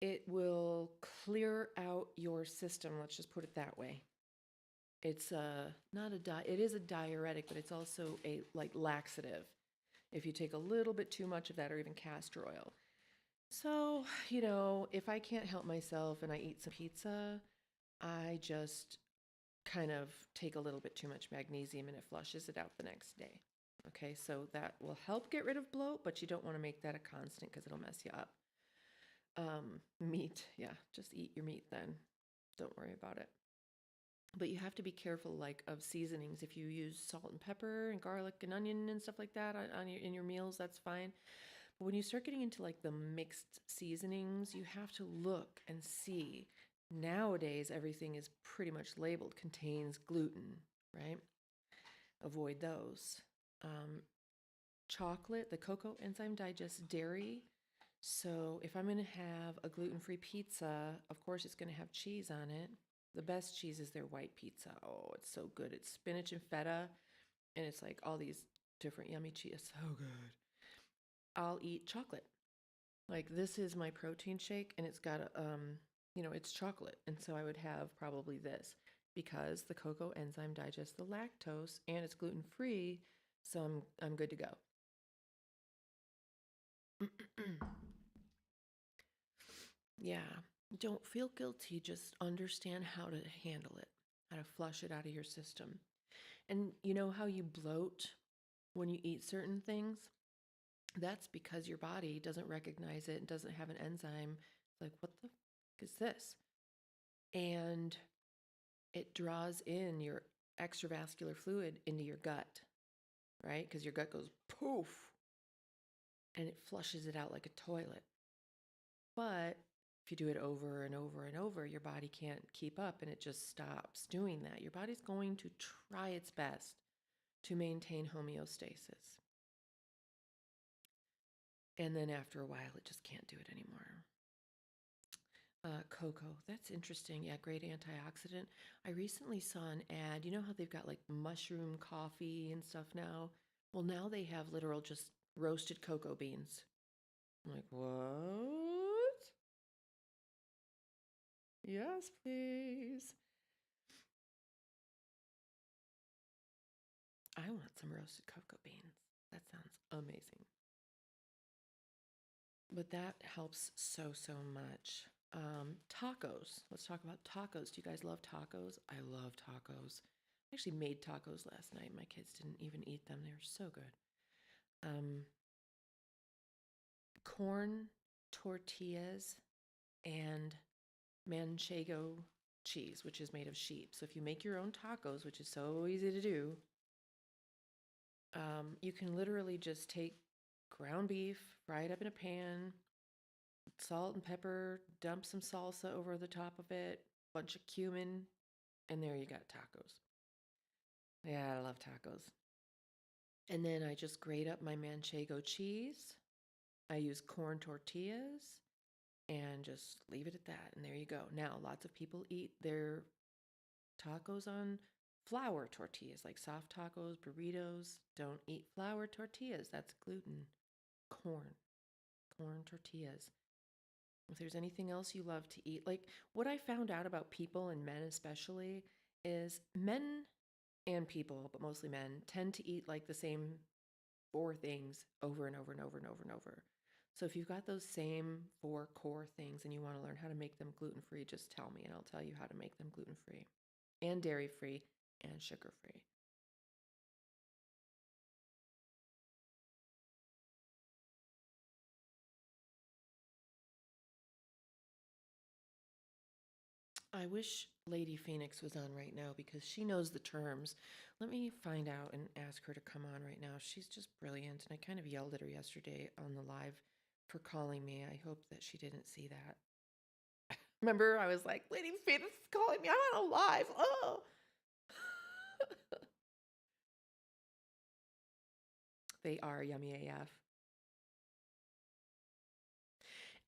it will clear out your system. Let's just put it that way. It's not a it is a diuretic, but it's also a like laxative. If you take a little bit too much of that, or even castor oil. So, if I can't help myself and I eat some pizza, I just kind of take a little bit too much magnesium and it flushes it out the next day. Okay, so that will help get rid of bloat, but you don't want to make that a constant because it'll mess you up. Meat, yeah, just eat your meat then. Don't worry about it. But you have to be careful, like, of seasonings. If you use salt and pepper and garlic and onion and stuff like that in your meals, that's fine. But when you start getting into like the mixed seasonings, you have to look and see. Nowadays, everything is pretty much labeled contains gluten, right? Avoid those. Um, Chocolate, the cocoa enzyme digests dairy. So if I'm going to have a gluten-free pizza, of course it's going to have cheese on it. The best cheese is their white pizza. Oh, it's so good. It's spinach and feta, and it's like all these different yummy cheese. So good. I'll eat chocolate. Like this is my protein shake, and it's got it's chocolate, and so I would have probably this because the cocoa enzyme digests the lactose, and it's gluten free, so I'm good to go. Yeah, don't feel guilty. Just understand how to handle it, how to flush it out of your system. And you know how you bloat when you eat certain things? That's because your body doesn't recognize it and doesn't have an enzyme. It's like, what the f- is this? And it draws in your extravascular fluid into your gut, right? Because your gut goes poof and it flushes it out like a toilet. But if you do it over and over and over, your body can't keep up and it just stops doing that. Your body's going to try its best to maintain homeostasis. And then after a while, it just can't do it anymore. Cocoa, that's interesting. Yeah, great antioxidant. I recently saw an ad. You know how they've got like mushroom coffee and stuff now? Well, now they have literal just roasted cocoa beans. I'm like, what? Yes, please. I want some roasted cocoa beans. That sounds amazing. But that helps so, so much. Tacos. Let's talk about tacos. Do you guys love tacos? I love tacos. I actually made tacos last night. My kids didn't even eat them. They were so good. Um, Corn tortillas and manchego cheese, which is made of sheep. So if you make your own tacos, which is so easy to do, you can literally just take ground beef, fry it up in a pan, salt and pepper, dump some salsa over the top of it, bunch of cumin, and there you got tacos. Yeah, I love tacos. And then I just grate up my manchego cheese. I use corn tortillas and just leave it at that. And there you go. Now, lots of people eat their tacos on flour tortillas, like soft tacos, burritos. Don't eat flour tortillas. That's gluten. Corn, corn tortillas. If there's anything else you love to eat, like what I found out about people and men especially is men and people, but mostly men, tend to eat like the same four things over and over and over and over and over. So if you've got those same four core things and you want to learn how to make them gluten free, just tell me and I'll tell you how to make them gluten free and dairy free and sugar free. I wish Lady Phoenix was on right now because she knows the terms. Let me find out and ask her to come on right now. She's just brilliant. And I kind of yelled at her yesterday on the live for calling me. I hope that she didn't see that. Remember, I was like, Lady Phoenix is calling me. I'm on a live. Oh. They are yummy AF.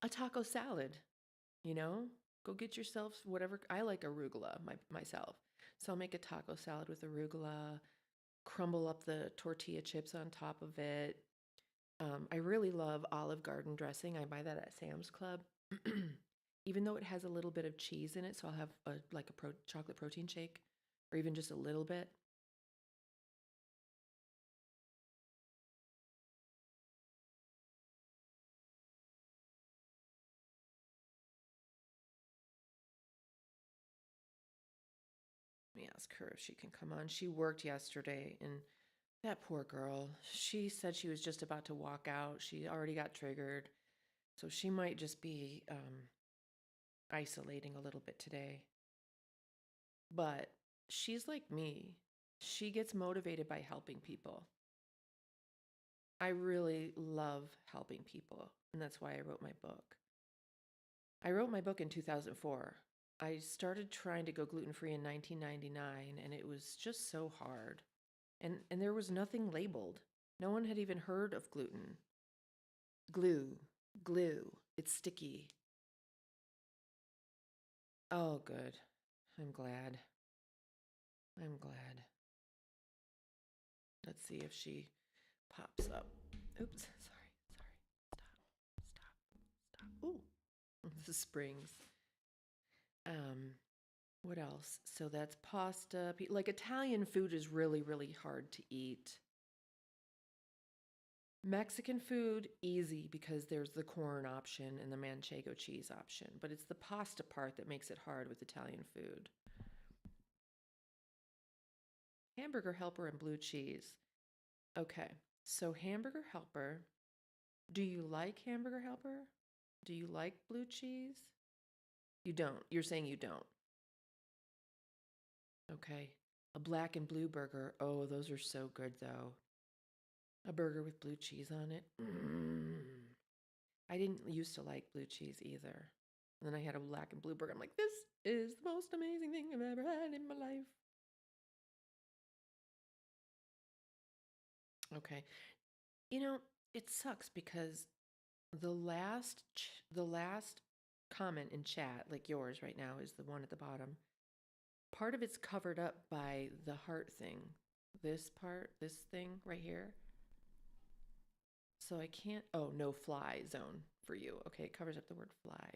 A taco salad, you know? Go get yourself whatever. I like arugula myself. So I'll make a taco salad with arugula, crumble up the tortilla chips on top of it. I really love Olive Garden dressing. I buy that at Sam's Club. Even though it has a little bit of cheese in it, so I'll have chocolate protein shake, or even just a little bit. Let me ask her if she can come on. She worked yesterday, and that poor girl, she said she was just about to walk out. She already got triggered, so she might just be isolating a little bit today. But she's like me. She gets motivated by helping people. I really love helping people, and that's why I wrote my book. I wrote my book in 2004. I started trying to go gluten-free in 1999, and it was just so hard. And there was nothing labeled. No one had even heard of gluten. Glue, glue, it's sticky. Oh, good. I'm glad. I'm glad. Let's see if she pops up. Oops, sorry. Stop. Ooh, this is Springs. What else? So that's pasta. Like Italian food is really, really hard to eat. Mexican food, easy because there's the corn option and the manchego cheese option, but it's the pasta part that makes it hard with Italian food. Hamburger helper and blue cheese. Okay, so hamburger helper. Do you like hamburger helper? Do you like blue cheese? You don't. You're saying you don't. Okay. A black and blue burger. Oh, those are so good though. A burger with blue cheese on it. I didn't used to like blue cheese either. And then I had a black and blue burger. I'm like, this is the most amazing thing I've ever had in my life. Okay. You know, it sucks because the last comment in chat, like yours right now, is the one at the bottom. Part of it's covered up by the heart thing. This part, this thing right here. So I can't, oh, no fly zone for you. Okay, it covers up the word fly.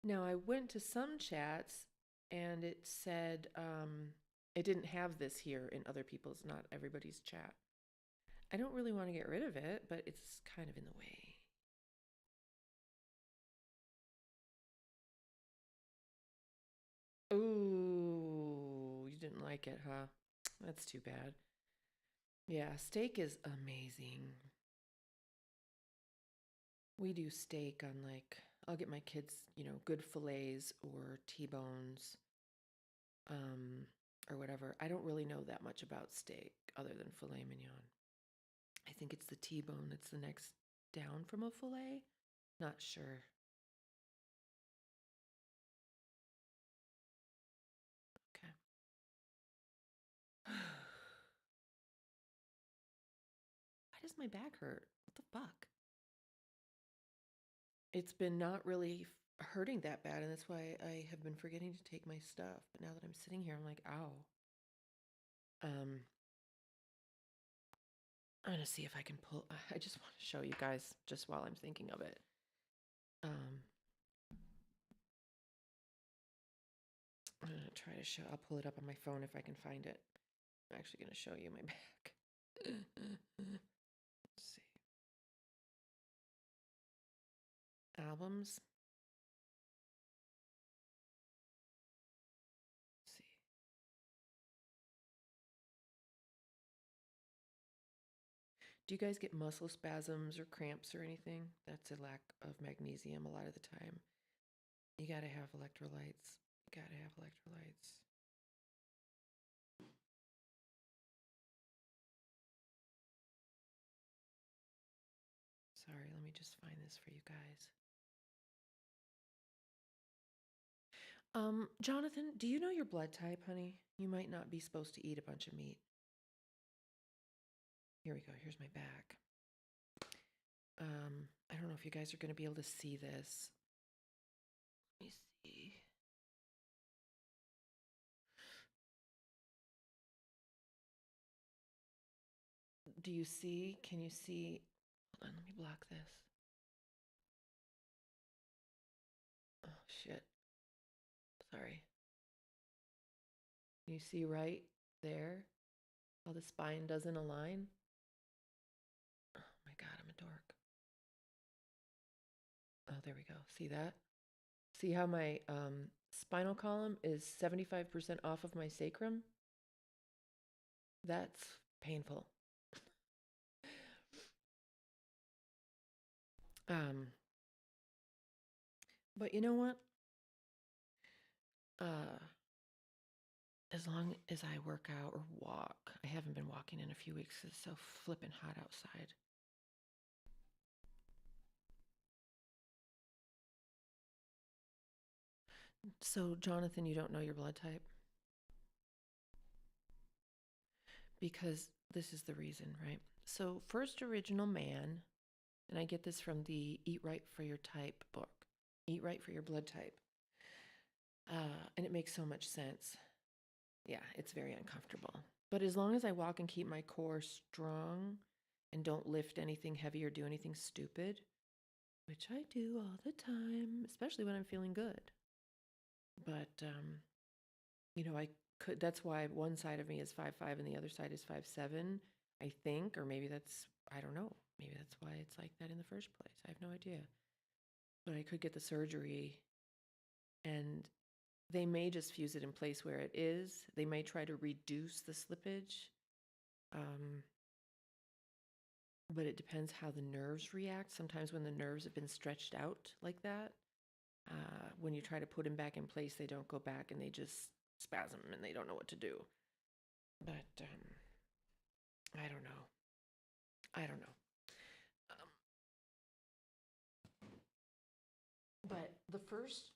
Now I went to some chats and it said it didn't have this here in other people's, not everybody's chat. I don't really want to get rid of it, but it's kind of in the way. Ooh, you didn't like it, huh? That's too bad. Yeah, steak is amazing. We do steak on like, I'll get my kids, good fillets or T-bones, or whatever. I don't really know that much about steak other than filet mignon. I think it's the T-bone that's the next down from a filet. Not sure. Okay. Why does my back hurt? What the fuck? It's been not really hurting that bad, and that's why I have been forgetting to take my stuff. But now that I'm sitting here, I'm like, ow. Um, I'm gonna see if I can pull. I just want to show you guys just while I'm thinking of it. I'm gonna try to show. I'll pull it up on my phone if I can find it. I'm actually gonna show you my back. Let's see. Albums. Let's see. Do you guys get muscle spasms or cramps or anything? That's a lack of magnesium a lot of the time. You gotta have electrolytes. You gotta have electrolytes. Sorry, let me just find this for you guys. Jonathan, do you know your blood type, honey? You might not be supposed to eat a bunch of meat. Here we go. Here's my back. I don't know if you guys are going to be able to see this. Let me see. Do you see? Can you see? Hold on, let me block this. Oh, shit. Sorry. Can you see right there how the spine doesn't align? Oh my God, I'm a dork. Oh, there we go. See that? See how my spinal column is 75% off of my sacrum? That's painful. Um, but you know what? Uh, as long as I work out or walk. I haven't been walking in a few weeks 'cause it's so flippin' hot outside. So, Jonathan, you don't know your blood type? Because this is the reason, right? So, first original man, and I get this from the Eat Right for Your Type book, Eat Right for Your Blood Type. And it makes so much sense. Yeah, it's very uncomfortable. But as long as I walk and keep my core strong and don't lift anything heavy or do anything stupid, which I do all the time, especially when I'm feeling good. But, I could, that's why one side of me is 5'5" and the other side is 5'7", I think, or maybe that's, I don't know. Maybe that's why it's like that in the first place. I have no idea. But I could get the surgery and they may just fuse it in place where it is. They may try to reduce the slippage. But it depends how the nerves react. Sometimes when the nerves have been stretched out like that, when you try to put them back in place, they don't go back and they just spasm and they don't know what to do. But I don't know. But the first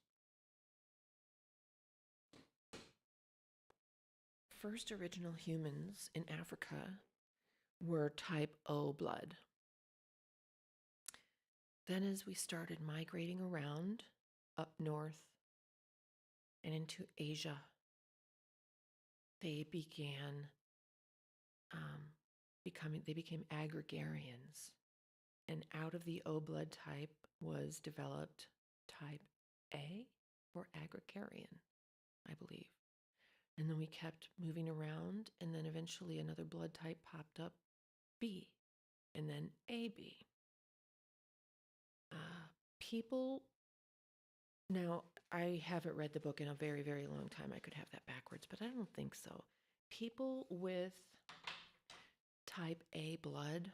original humans in Africa were type O blood. Then as we started migrating around up north and into Asia, they began they became agrigarians. And out of the O blood type was developed type A for agrigarian, I believe. And then we kept moving around, and then eventually another blood type popped up, B, and then AB. People, now I haven't read the book in a very, very long time. I could have that backwards, but I don't think so. People with type A blood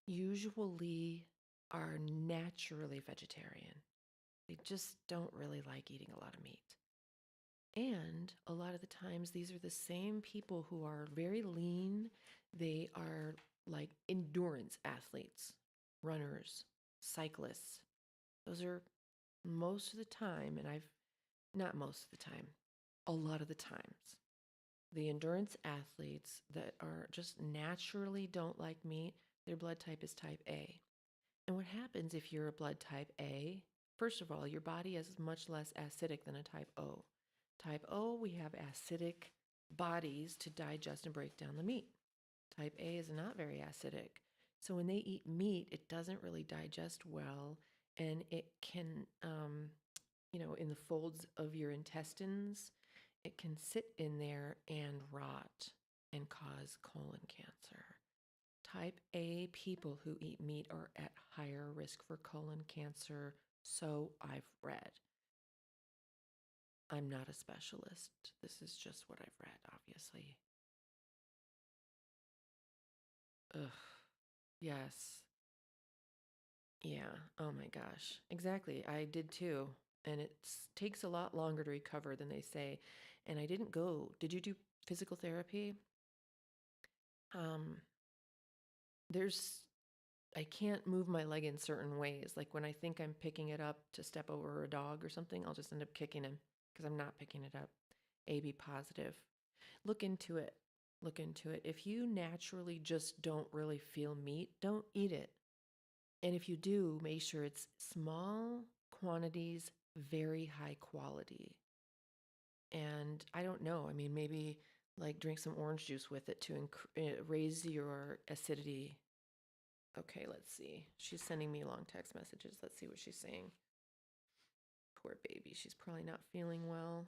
usually are naturally vegetarian. They just don't really like eating a lot of meat. And a lot of the times, these are the same people who are very lean. They are like endurance athletes, runners, cyclists. Those are most of the time, and not most of the time, a lot of the times, the endurance athletes that are just naturally don't like meat, their blood type is type A. And what happens if you're a blood type A? First of all, your body is much less acidic than a type O. Type O, we have acidic bodies to digest and break down the meat. Type A is not very acidic. So when they eat meat, it doesn't really digest well, and it can, in the folds of your intestines, it can sit in there and rot and cause colon cancer. Type A people who eat meat are at higher risk for colon cancer, so I've read. I'm not a specialist. This is just what I've read, obviously. Ugh. Yes. Yeah. Oh my gosh. Exactly. I did too. And it takes a lot longer to recover than they say. And I didn't go. Did you do physical therapy? Um, there's I can't move my leg in certain ways. Like when I think I'm picking it up to step over a dog or something, I'll just end up kicking him because I'm not picking it up. AB positive. Look into it. Look into it. If you naturally just don't really feel meat, don't eat it. And if you do, make sure it's small quantities, very high quality. And I don't know. I mean, maybe like drink some orange juice with it to raise your acidity. Okay, let's see. She's sending me long text messages. Let's see what she's saying. Poor baby. She's probably not feeling well.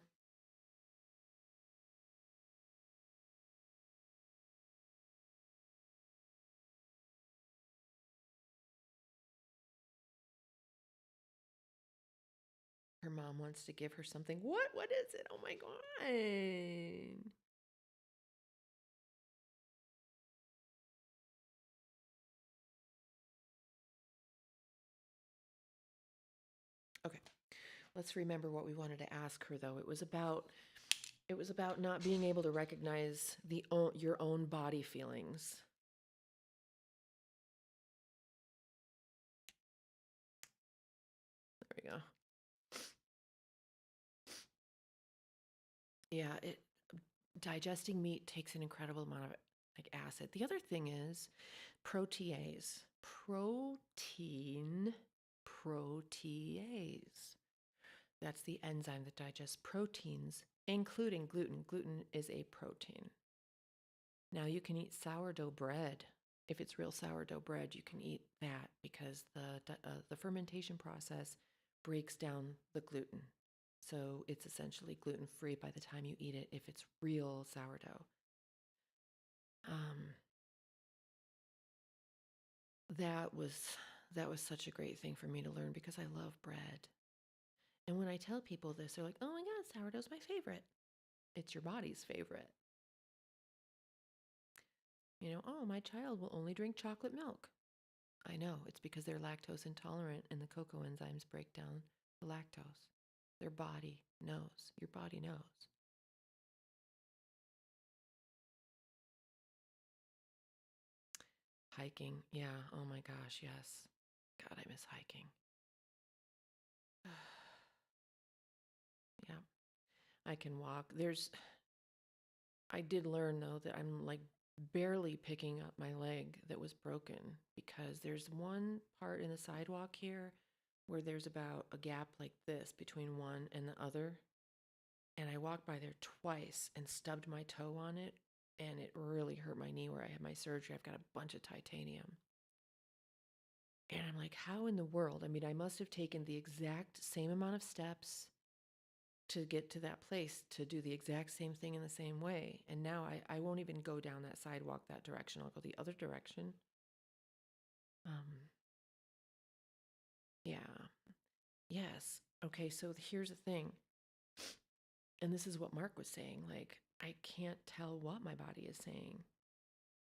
Her mom wants to give her something. What? What is it? Oh my God. Okay. Let's remember what we wanted to ask her, though. It was about It was about not being able to recognize your own body feelings. There we go. Yeah, digesting meat takes an incredible amount of like acid. The other thing is protease. Protease. That's the enzyme that digests proteins, including gluten. Gluten is a protein. Now you can eat sourdough bread. If it's real sourdough bread, you can eat that because the fermentation process breaks down the gluten. So it's essentially gluten-free by the time you eat it if it's real sourdough. That was such a great thing for me to learn because I love bread. And when I tell people this, they're like, "Oh my God, sourdough's my favorite." It's your body's favorite. Oh, my child will only drink chocolate milk. I know, it's because they're lactose intolerant and the cocoa enzymes break down the lactose. Their body knows. Your body knows. Hiking, yeah. Oh my gosh, yes. God, I miss hiking. Yeah, I can walk. I did learn though that I'm like barely picking up my leg that was broken because there's one part in the sidewalk here where there's about a gap like this between one and the other. And I walked by there twice and stubbed my toe on it, and it really hurt my knee where I had my surgery. I've got a bunch of titanium. And I'm like, how in the world? I mean, I must have taken the exact same amount of steps to get to that place to do the exact same thing in the same way. And now I won't even go down that sidewalk that direction. I'll go the other direction. Yeah. Yes. Okay, so here's the thing. And this is what Mark was saying. Like, I can't tell what my body is saying.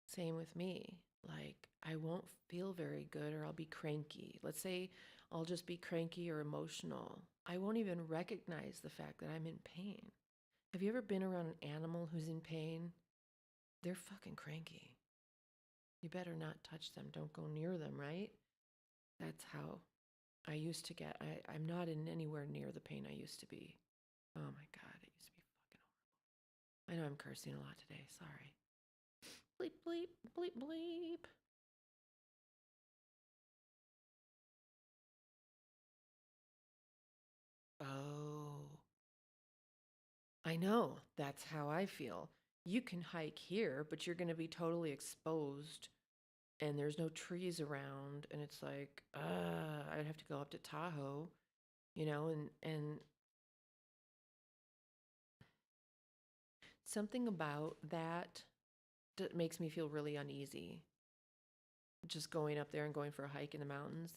Same with me. Like, I won't feel very good or I'll be cranky. Let's say I'll just be cranky or emotional. I won't even recognize the fact that I'm in pain. Have you ever been around an animal who's in pain? They're fucking cranky. You better not touch them. Don't go near them, right? That's how I used to get. I'm not in anywhere near the pain I used to be. Oh my God, it used to be fucking horrible. I know I'm cursing a lot today. Sorry. Bleep, bleep, bleep, bleep. Oh, I know. That's how I feel. You can hike here, but you're going to be totally exposed and there's no trees around. And it's like, I'd have to go up to Tahoe, and something about that makes me feel really uneasy. Just going up there and going for a hike in the mountains,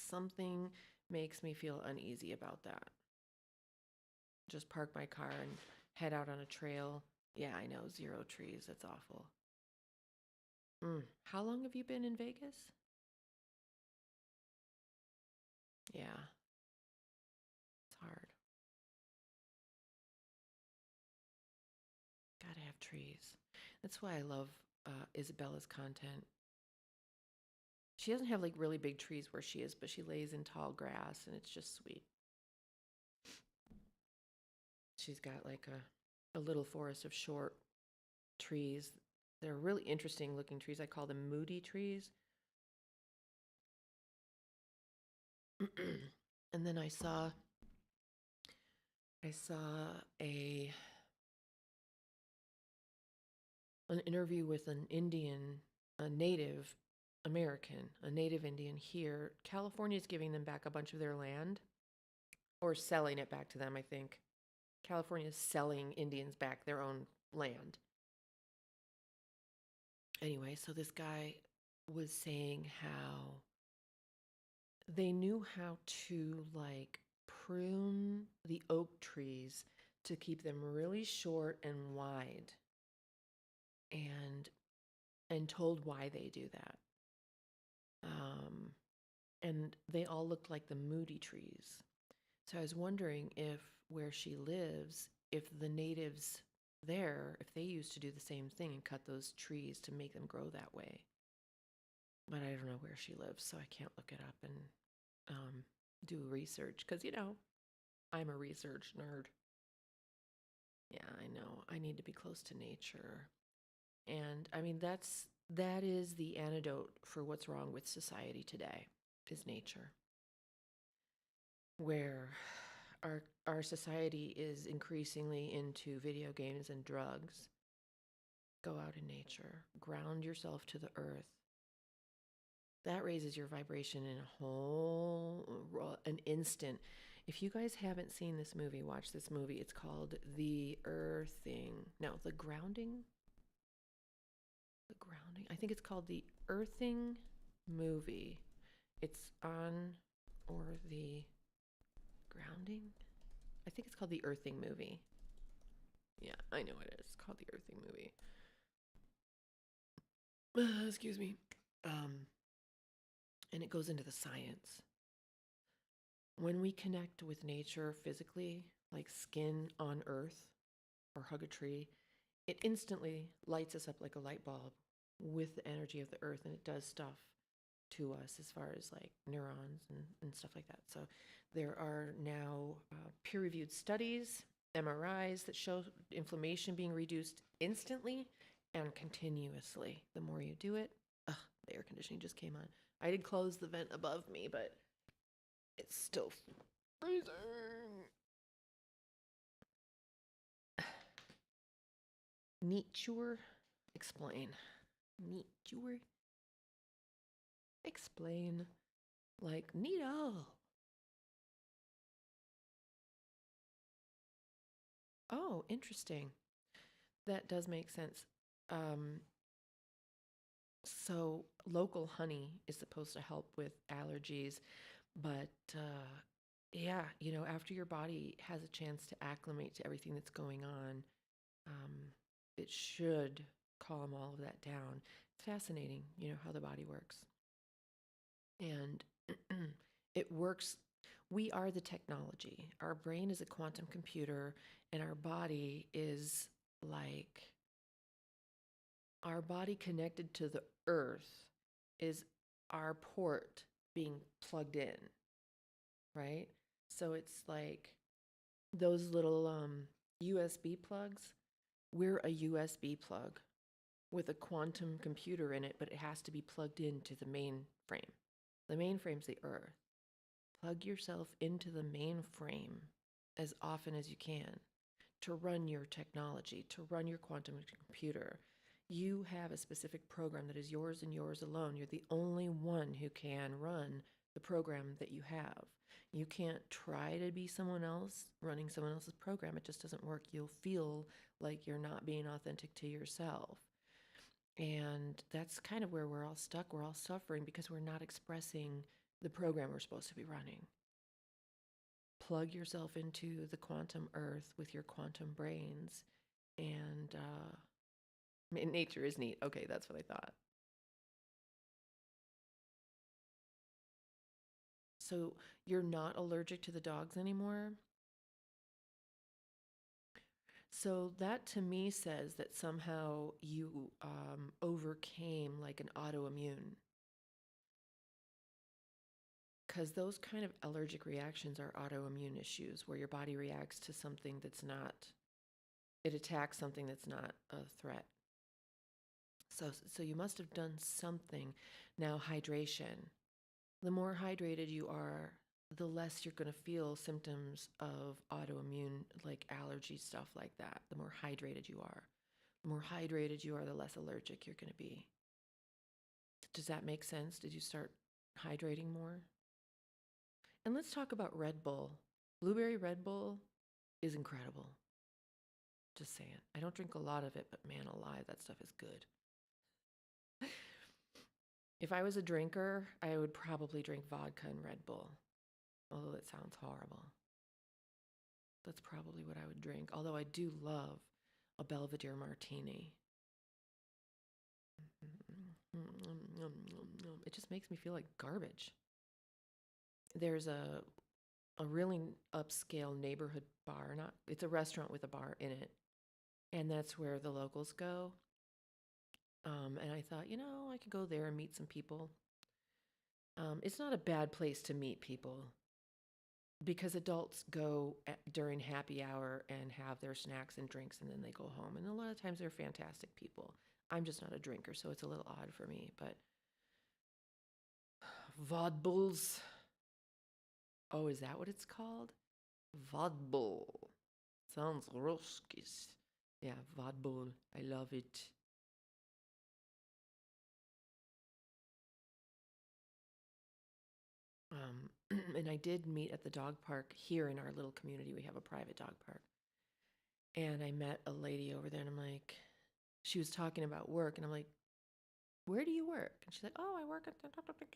something makes me feel uneasy about that. Just park my car and head out on a trail. Yeah, I know, 0 trees. That's awful. How long have you been in Vegas? Yeah, it's hard. Gotta have trees. That's why I love Isabella's content. She doesn't have like really big trees where she is, but she lays in tall grass and it's just sweet. She's got like a little forest of short trees. They're really interesting looking trees. I call them moody trees. And then I saw a an interview with an Indian, a Native American, a Native Indian here. California is giving them back a bunch of their land or selling it back to them, I think. California is selling Indians back their own land. Anyway, so this guy was saying how they knew how to like prune the oak trees to keep them really short and wide, and told why they do that. And they all looked like the moody trees. So I was wondering if where she lives if the natives there, if they used to do the same thing and cut those trees to make them grow that way. But I don't know where she lives, so I can't look it up and do research because, I'm a research nerd. Yeah, I know. I need to be close to nature. And I mean, that is the antidote for what's wrong with society today, is nature. Where our society is increasingly into video games and drugs. Go out in nature, ground yourself to the earth. That raises your vibration in an instant. If you guys haven't seen this movie, watch this movie. It's called The Earthing. No, The Grounding. The Grounding. I think it's called The Earthing movie. It's on, or The Grounding. I think it's called The Earthing movie. Yeah, I know it is. It's called The Earthing movie. Excuse me. And it goes into the science. When we connect with nature physically, like skin on earth or hug a tree, it instantly lights us up like a light bulb with the energy of the earth, and it does stuff to us as far as like neurons and stuff like that. So there are now peer-reviewed studies, MRIs, that show inflammation being reduced instantly and continuously. The more you do it, the air conditioning just came on. I did close the vent above me, but it's still freezing. Nature? Explain. Nature? Explain. Like, neato. Oh, interesting. That does make sense. So local honey is supposed to help with allergies, but yeah, after your body has a chance to acclimate to everything that's going on, it should calm all of that down. It's fascinating, how the body works. And it works. We are the technology. Our brain is a quantum computer, and our body is like, our body connected to the earth is our port being plugged in, right? So it's like those little USB plugs. We're a USB plug with a quantum computer in it, but it has to be plugged into the mainframe. The mainframe's the earth. Plug yourself into the mainframe as often as you can to run your technology, to run your quantum computer. You have a specific program that is yours and yours alone. You're the only one who can run the program that you have. You can't try to be someone else running someone else's program. It just doesn't work. You'll feel like you're not being authentic to yourself. And that's kind of where we're all stuck. We're all suffering because we're not expressing the program we're supposed to be running. Plug yourself into the quantum earth with your quantum brains, and nature is neat. Okay, that's what I thought. So you're not allergic to the dogs anymore? So that to me says that somehow you overcame like an autoimmune. Because those kind of allergic reactions are autoimmune issues where your body reacts to something that's not, it attacks something that's not a threat. So you must have done something. Now, hydration. The more hydrated you are, the less you're going to feel symptoms of autoimmune, like allergy stuff like that. The more hydrated you are. The more hydrated you are, the less allergic you're going to be. Does that make sense? Did you start hydrating more? And let's talk about Red Bull. Blueberry Red Bull is incredible. Just saying. I don't drink a lot of it, but man alive, that stuff is good. If I was a drinker, I would probably drink vodka and Red Bull. Although that sounds horrible. That's probably what I would drink. Although I do love a Belvedere martini. It just makes me feel like garbage. There's a a really upscale neighborhood bar. Not, it's a restaurant with a bar in it, and that's where the locals go. And I thought, I could go there and meet some people. It's not a bad place to meet people because adults go during happy hour and have their snacks and drinks, and then they go home. And a lot of times they're fantastic people. I'm just not a drinker, so it's a little odd for me. But vodbulls. Oh, is that what it's called? Vodbull. Sounds Ruskies. Yeah, vodbull. I love it. And I did meet at the dog park here in our little community. We have a private dog park. And I met a lady over there, and I'm like, she was talking about work, and I'm like, where do you work? And she's like, oh, I work at the.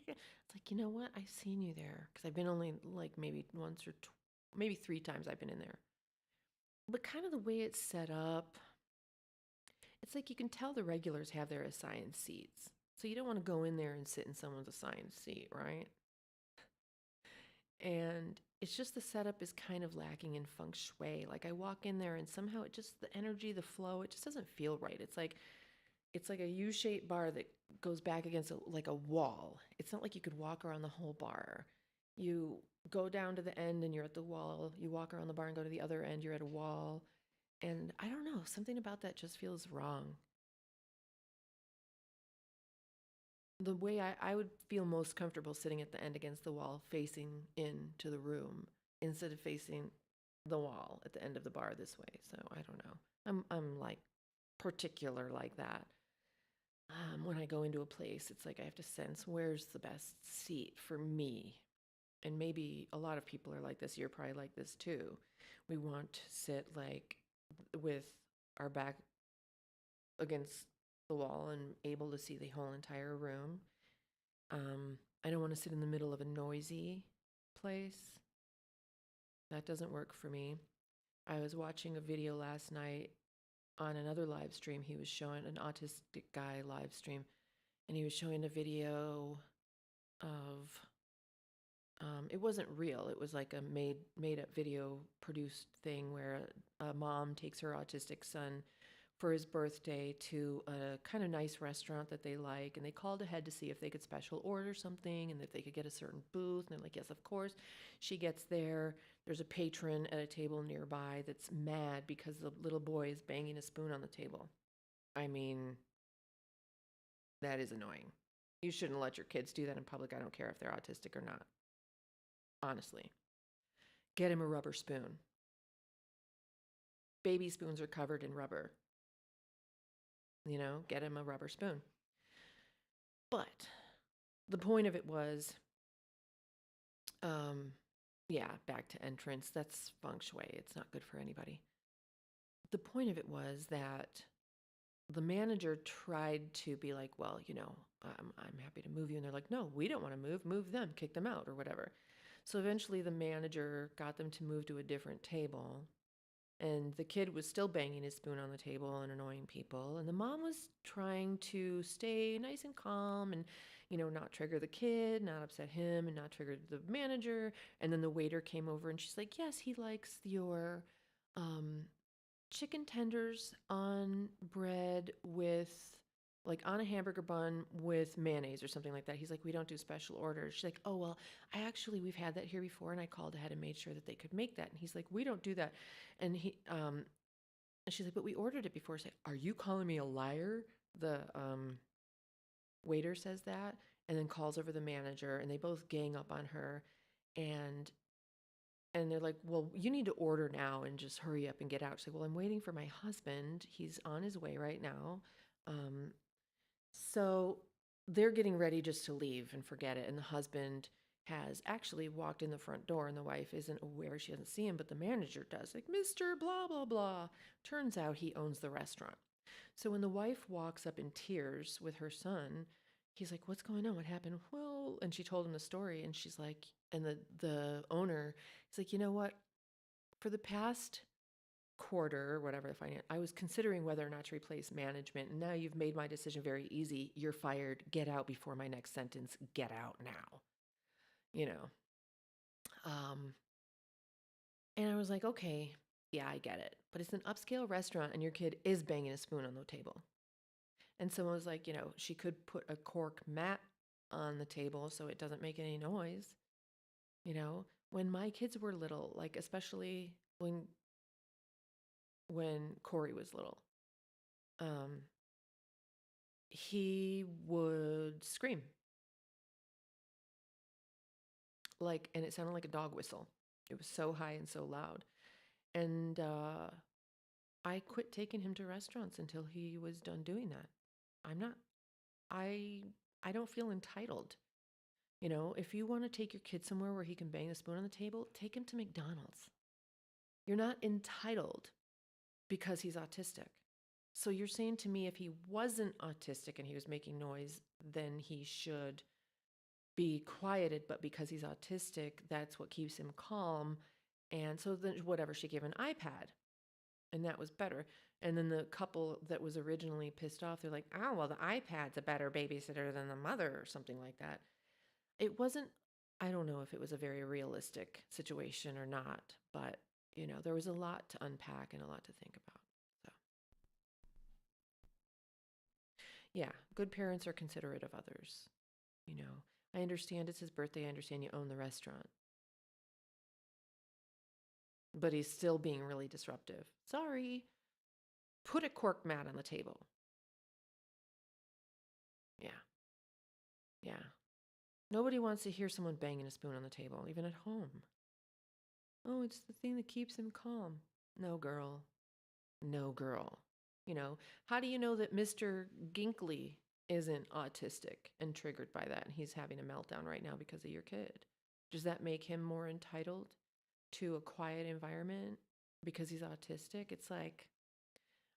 It's like, you know what? I've seen you there because I've been only like maybe once or maybe 3 times I've been in there. But kind of the way it's set up, it's like you can tell the regulars have their assigned seats. So you don't want to go in there and sit in someone's assigned seat, right? And it's just the setup is kind of lacking in feng shui. Like I walk in there and somehow it just the energy, the flow, it just doesn't feel right. It's like a U-shaped bar that goes back against like a wall. It's not like you could walk around the whole bar. You go down to the end and you're at the wall. You walk around the bar and go to the other end, you're at a wall. And I don't know, something about that just feels wrong. The way I would feel most comfortable sitting at the end against the wall facing into the room instead of facing the wall at the end of the bar this way. So I don't know. I'm like particular like that. When I go into a place, it's like I have to sense where's the best seat for me. And maybe a lot of people are like this. You're probably like this too. We want to sit like with our back against the wall and able to see the whole entire room. I don't want to sit in the middle of a noisy place. That doesn't work for me. I was watching a video last night on another live stream. He was showing an autistic guy live stream, and he was showing a video of it wasn't real. It was like a made up video produced thing where a mom takes her autistic son for his birthday to a kind of nice restaurant that they like, and they called ahead to see if they could special order something and if they could get a certain booth, and they're like, yes, of course. She gets there. There's a patron at a table nearby that's mad because the little boy is banging a spoon on the table. I mean, that is annoying. You shouldn't let your kids do that in public. I don't care if they're autistic or not. Honestly, get him a rubber spoon. Baby spoons are covered in rubber. Get him a rubber spoon. But the point of it was, yeah, back to entrance. That's feng shui. It's not good for anybody. The point of it was that the manager tried to be like, well, I'm happy to move you. And they're like, no, we don't want to move them, kick them out or whatever. So eventually the manager got them to move to a different table. And the kid was still banging his spoon on the table and annoying people. And the mom was trying to stay nice and calm and, not trigger the kid, not upset him, and not trigger the manager. And then the waiter came over and she's like, yes, he likes your um, chicken tenders on bread with like on a hamburger bun with mayonnaise or something like that. He's like, we don't do special orders. She's like, oh, well, we've had that here before. And I called ahead and made sure that they could make that. And he's like, we don't do that. And and she's like, but we ordered it before. She's like, are you calling me a liar? The waiter says that and then calls over the manager, and they both gang up on her. And they're like, well, you need to order now and just hurry up and get out. She's like, well, I'm waiting for my husband. He's on his way right now. Um, so they're getting ready just to leave and forget it. And the husband has actually walked in the front door, and the wife isn't aware. She doesn't see him, but the manager does. Like, Mr. Blah, blah, blah. Turns out he owns the restaurant. So when the wife walks up in tears with her son, he's like, what's going on? What happened? Well, and she told him the story, and she's like, and the owner, he's like, you know what? For the past quarter or whatever, I was considering whether or not to replace management, and now you've made my decision very easy. You're fired. Get out before my next sentence. Get out now. You know. And I was like, okay, yeah, I get it. But it's an upscale restaurant and your kid is banging a spoon on the table. And someone was like, she could put a cork mat on the table so it doesn't make any noise. When my kids were little, like especially when Corey was little, um, he would scream and it sounded like a dog whistle. It was so high and so loud. And I quit taking him to restaurants until he was done doing that. I'm not, I, I don't feel entitled. If you want to take your kid somewhere where he can bang the spoon on the table, take him to McDonald's. You're not entitled because he's autistic. So you're saying to me if he wasn't autistic and he was making noise, then he should be quieted, but because he's autistic, that's what keeps him calm. And so then whatever, she gave an iPad and that was better. And then the couple that was originally pissed off, they're like, oh, well, the iPad's a better babysitter than the mother or something like that. It wasn't, I don't know if it was a very realistic situation or not, but there was a lot to unpack and a lot to think about. So, yeah, good parents are considerate of others. I understand it's his birthday. I understand you own the restaurant. But he's still being really disruptive. Sorry. Put a cork mat on the table. Yeah. Yeah. Nobody wants to hear someone banging a spoon on the table, even at home. Oh, it's the thing that keeps him calm. No, girl. No, girl. How do you know that Mr. Ginkley isn't autistic and triggered by that and he's having a meltdown right now because of your kid? Does that make him more entitled to a quiet environment because he's autistic? It's like,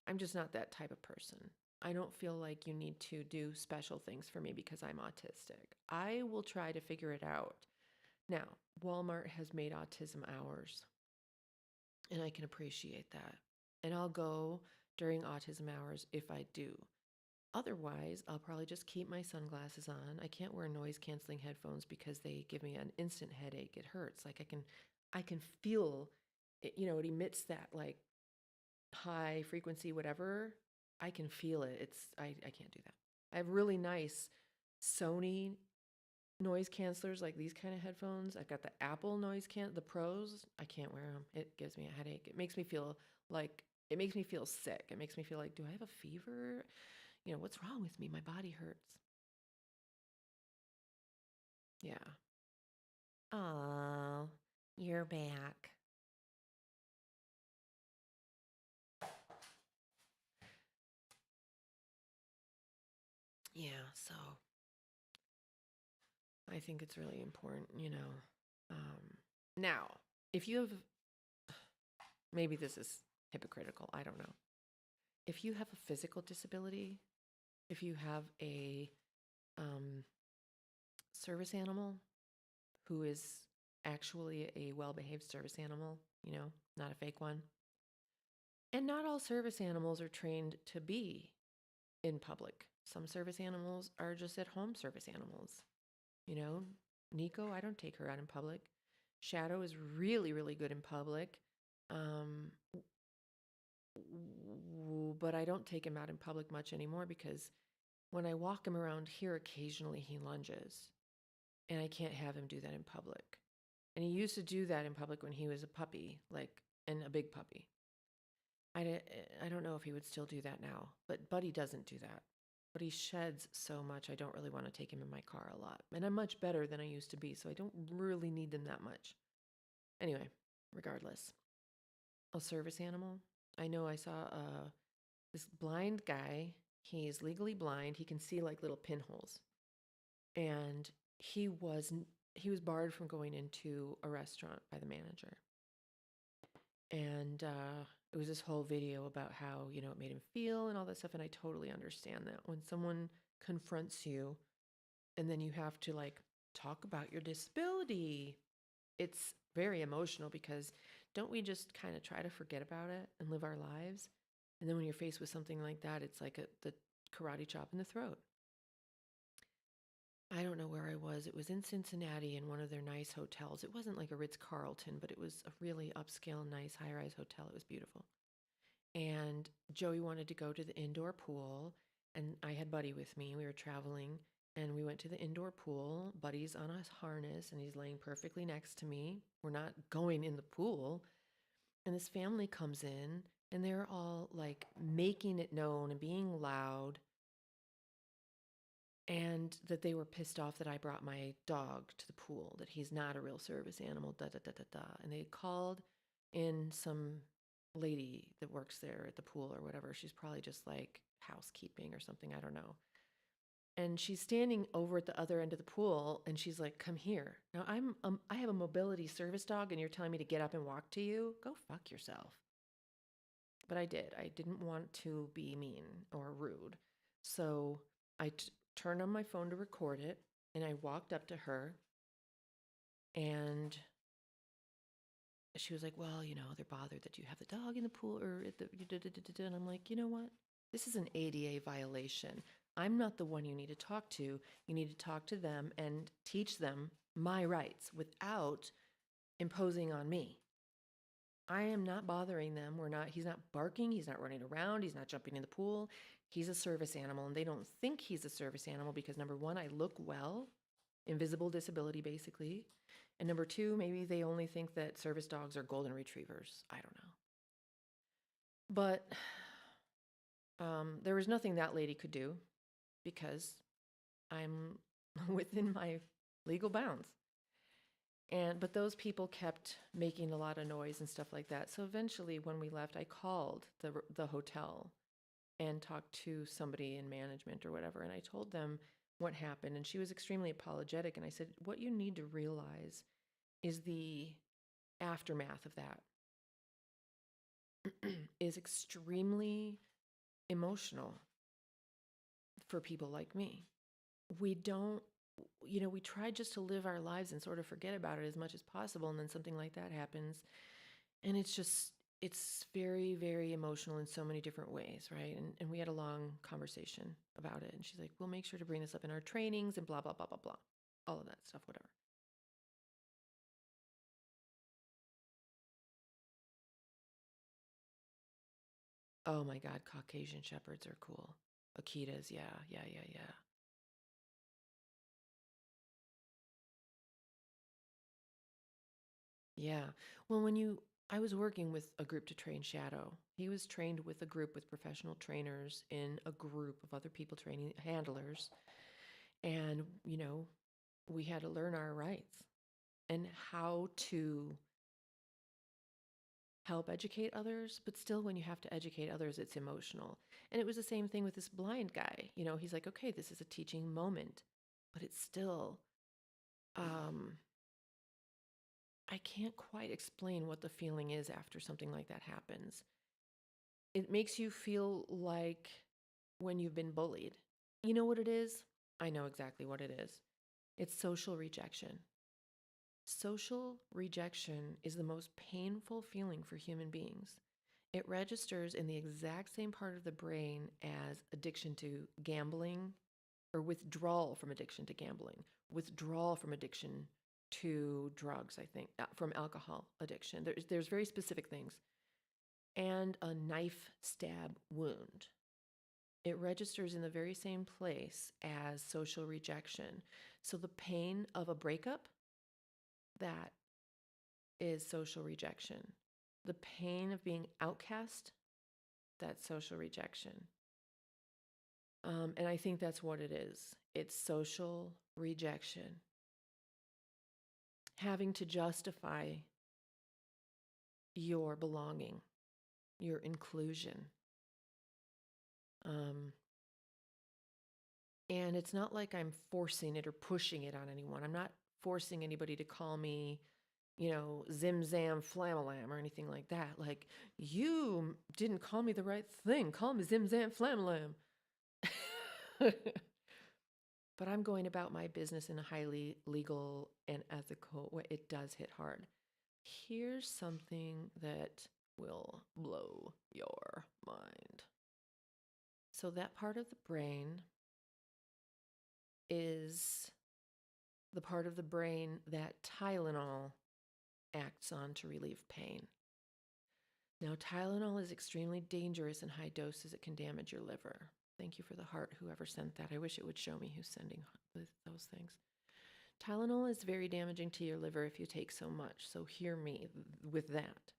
I'm just not that type of person. I don't feel like you need to do special things for me because I'm autistic. I will try to figure it out. Now, Walmart has made autism hours, and I can appreciate that. And I'll go during autism hours if I do. Otherwise, I'll probably just keep my sunglasses on. I can't wear noise canceling headphones because they give me an instant headache. It hurts. Like I can feel it, it emits that like high frequency whatever. I can feel it. I can't do that. I have really nice Sony noise cancelers, like these kind of headphones. I've got the Apple the pros. I can't wear them. It gives me a headache. It makes me feel sick. It makes me feel like, do I have a fever? What's wrong with me? My body hurts. Yeah. Oh, you're back. Yeah, so I think it's really important. Now, if you have, maybe this is hypocritical, I don't know. If you have a physical disability, if you have a service animal who is actually a well-behaved service animal, not a fake one. And not all service animals are trained to be in public. Some service animals are just at home service animals. Nico, I don't take her out in public. Shadow is really, really good in public. But I don't take him out in public much anymore because when I walk him around here, occasionally he lunges. And I can't have him do that in public. And he used to do that in public when he was a puppy, and a big puppy. I don't know if he would still do that now, but Buddy doesn't do that. But he sheds so much, I don't really want to take him in my car a lot. And I'm much better than I used to be, so I don't really need them that much. Anyway, regardless. A service animal. I know I saw this blind guy. He's legally blind. He can see like little pinholes. And he was barred from going into a restaurant by the manager. And it was this whole video about how, it made him feel and all that stuff. And I totally understand that. When someone confronts you and then you have to talk about your disability, it's very emotional because don't we just kind of try to forget about it and live our lives? And then when you're faced with something like that, it's like the karate chop in the throat. I don't know where I was. It was in Cincinnati in one of their nice hotels. It wasn't like a Ritz-Carlton, but it was a really upscale, nice high-rise hotel. It was beautiful. And Joey wanted to go to the indoor pool, and I had Buddy with me. We were traveling, and we went to the indoor pool. Buddy's on a harness, and he's laying perfectly next to me. We're not going in the pool. And this family comes in, and they're all like making it known and being loud, and that they were pissed off that I brought my dog to the pool, that he's not a real service animal, da da da da da. And they called in some lady that works there at the pool or whatever. She's probably just like housekeeping or something, I don't know. And she's standing over at the other end of the pool, and she's like, "Come here." Now I have a mobility service dog, and you're telling me to get up and walk to you? Go fuck yourself. But I did. I didn't want to be mean or rude. So I turned on my phone to record it, and I walked up to her, and she was like, "Well, they're bothered that you have the dog in the pool or at the," and I'm like, "You know what? This is an ADA violation. I'm not the one you need to talk to. You need to talk to them and teach them my rights without imposing on me. I am not bothering them. He's not barking. He's not running around. He's not jumping in the pool. He's a service animal, and they don't think he's a service animal because, number one, I look well, invisible disability, basically. And number two, maybe they only think that service dogs are golden retrievers. I don't know. But there was nothing that lady could do because I'm within my legal bounds. But those people kept making a lot of noise and stuff like that. So eventually, when we left, I called the hotel and talked to somebody in management or whatever, and I told them what happened. And she was extremely apologetic. And I said, "What you need to realize is the aftermath of that is extremely emotional for people like me. We don't, we try just to live our lives and sort of forget about it as much as possible. And then something like that happens. And it's very, very emotional in so many different ways, right?" And we had a long conversation about it. And she's like, "We'll make sure to bring this up in our trainings and blah, blah, blah, blah, blah." All of that stuff, whatever. Oh my God, Caucasian Shepherds are cool. Akitas, yeah, yeah, yeah, yeah. Yeah. Well, I was working with a group to train Shadow. He was trained with a group with professional trainers in a group of other people training handlers. And, we had to learn our rights and how to help educate others. But still, when you have to educate others, it's emotional. And it was the same thing with this blind guy. He's like, "Okay, this is a teaching moment," but it's still, um, I can't quite explain what the feeling is after something like that happens. It makes you feel like when you've been bullied. You know what it is? I know exactly what it is. It's social rejection. Social rejection is the most painful feeling for human beings. It registers in the exact same part of the brain as addiction to gambling or withdrawal from addiction to gambling, withdrawal from addiction to drugs, I think, from alcohol addiction. There's very specific things. And a knife stab wound. It registers in the very same place as social rejection. So the pain of a breakup, that is social rejection. The pain of being outcast, that's social rejection. And I think that's what it is. It's social rejection. Having to justify your belonging, your inclusion. And it's not like I'm forcing it or pushing it on anyone. I'm not forcing anybody to call me, Zim Zam Flamalam or anything like that. Like, "You didn't call me the right thing. Call me Zim Zam Flamalam." But I'm going about my business in a highly legal and ethical way. It does hit hard. Here's something that will blow your mind. So that part of the brain is the part of the brain that Tylenol acts on to relieve pain. Now, Tylenol is extremely dangerous in high doses. It can damage your liver. Thank you for the heart, whoever sent that. I wish it would show me who's sending those things. Tylenol is very damaging to your liver if you take so much. So hear me with that.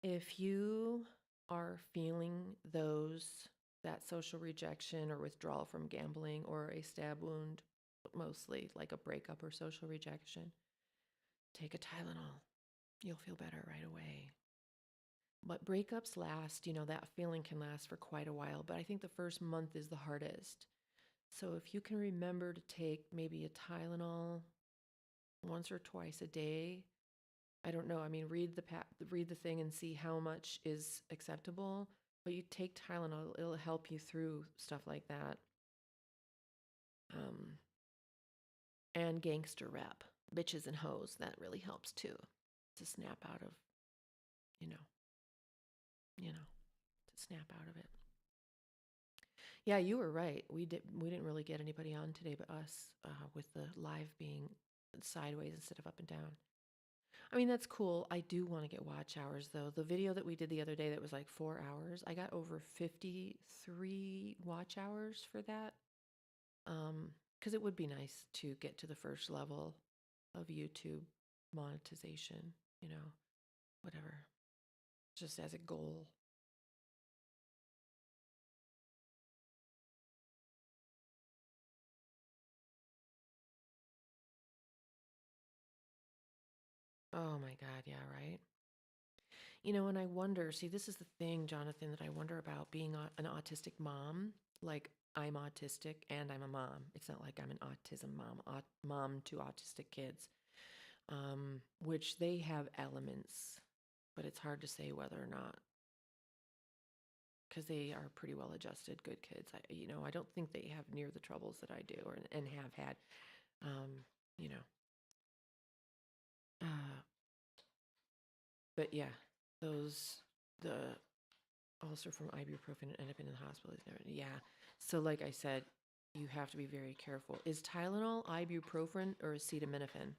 If you are feeling that social rejection or withdrawal from gambling or a stab wound, mostly like a breakup or social rejection, take a Tylenol. You'll feel better right away. But breakups last, that feeling can last for quite a while, but I think the first month is the hardest. So if you can remember to take maybe a Tylenol once or twice a day, I don't know. I mean, read the thing and see how much is acceptable. But you take Tylenol; it'll help you through stuff like that. And gangster rap, bitches and hoes, that really helps too. To snap out of, you know, to snap out of it. Yeah, you were right. We didn't really get anybody on today but us, with the live being sideways instead of up and down. I mean, that's cool. I do want to get watch hours though. The video that we did the other day that was like 4 hours, I got over 53 watch hours for that. Because it would be nice to get to the first level of YouTube monetization, whatever, just as a goal. Oh my God, yeah, right. And I wonder, see, this is the thing, Jonathan, that I wonder about being an autistic mom. Like, I'm autistic and I'm a mom. It's not like I'm an autism mom to autistic kids, which they have elements, but it's hard to say whether or not, because they are pretty well adjusted, good kids. I don't think they have near the troubles that I do and have had, you know. Uh, but yeah, the ulcer from ibuprofen and end up in the hospital. Yeah. So like I said, you have to be very careful. Is Tylenol ibuprofen or acetaminophen?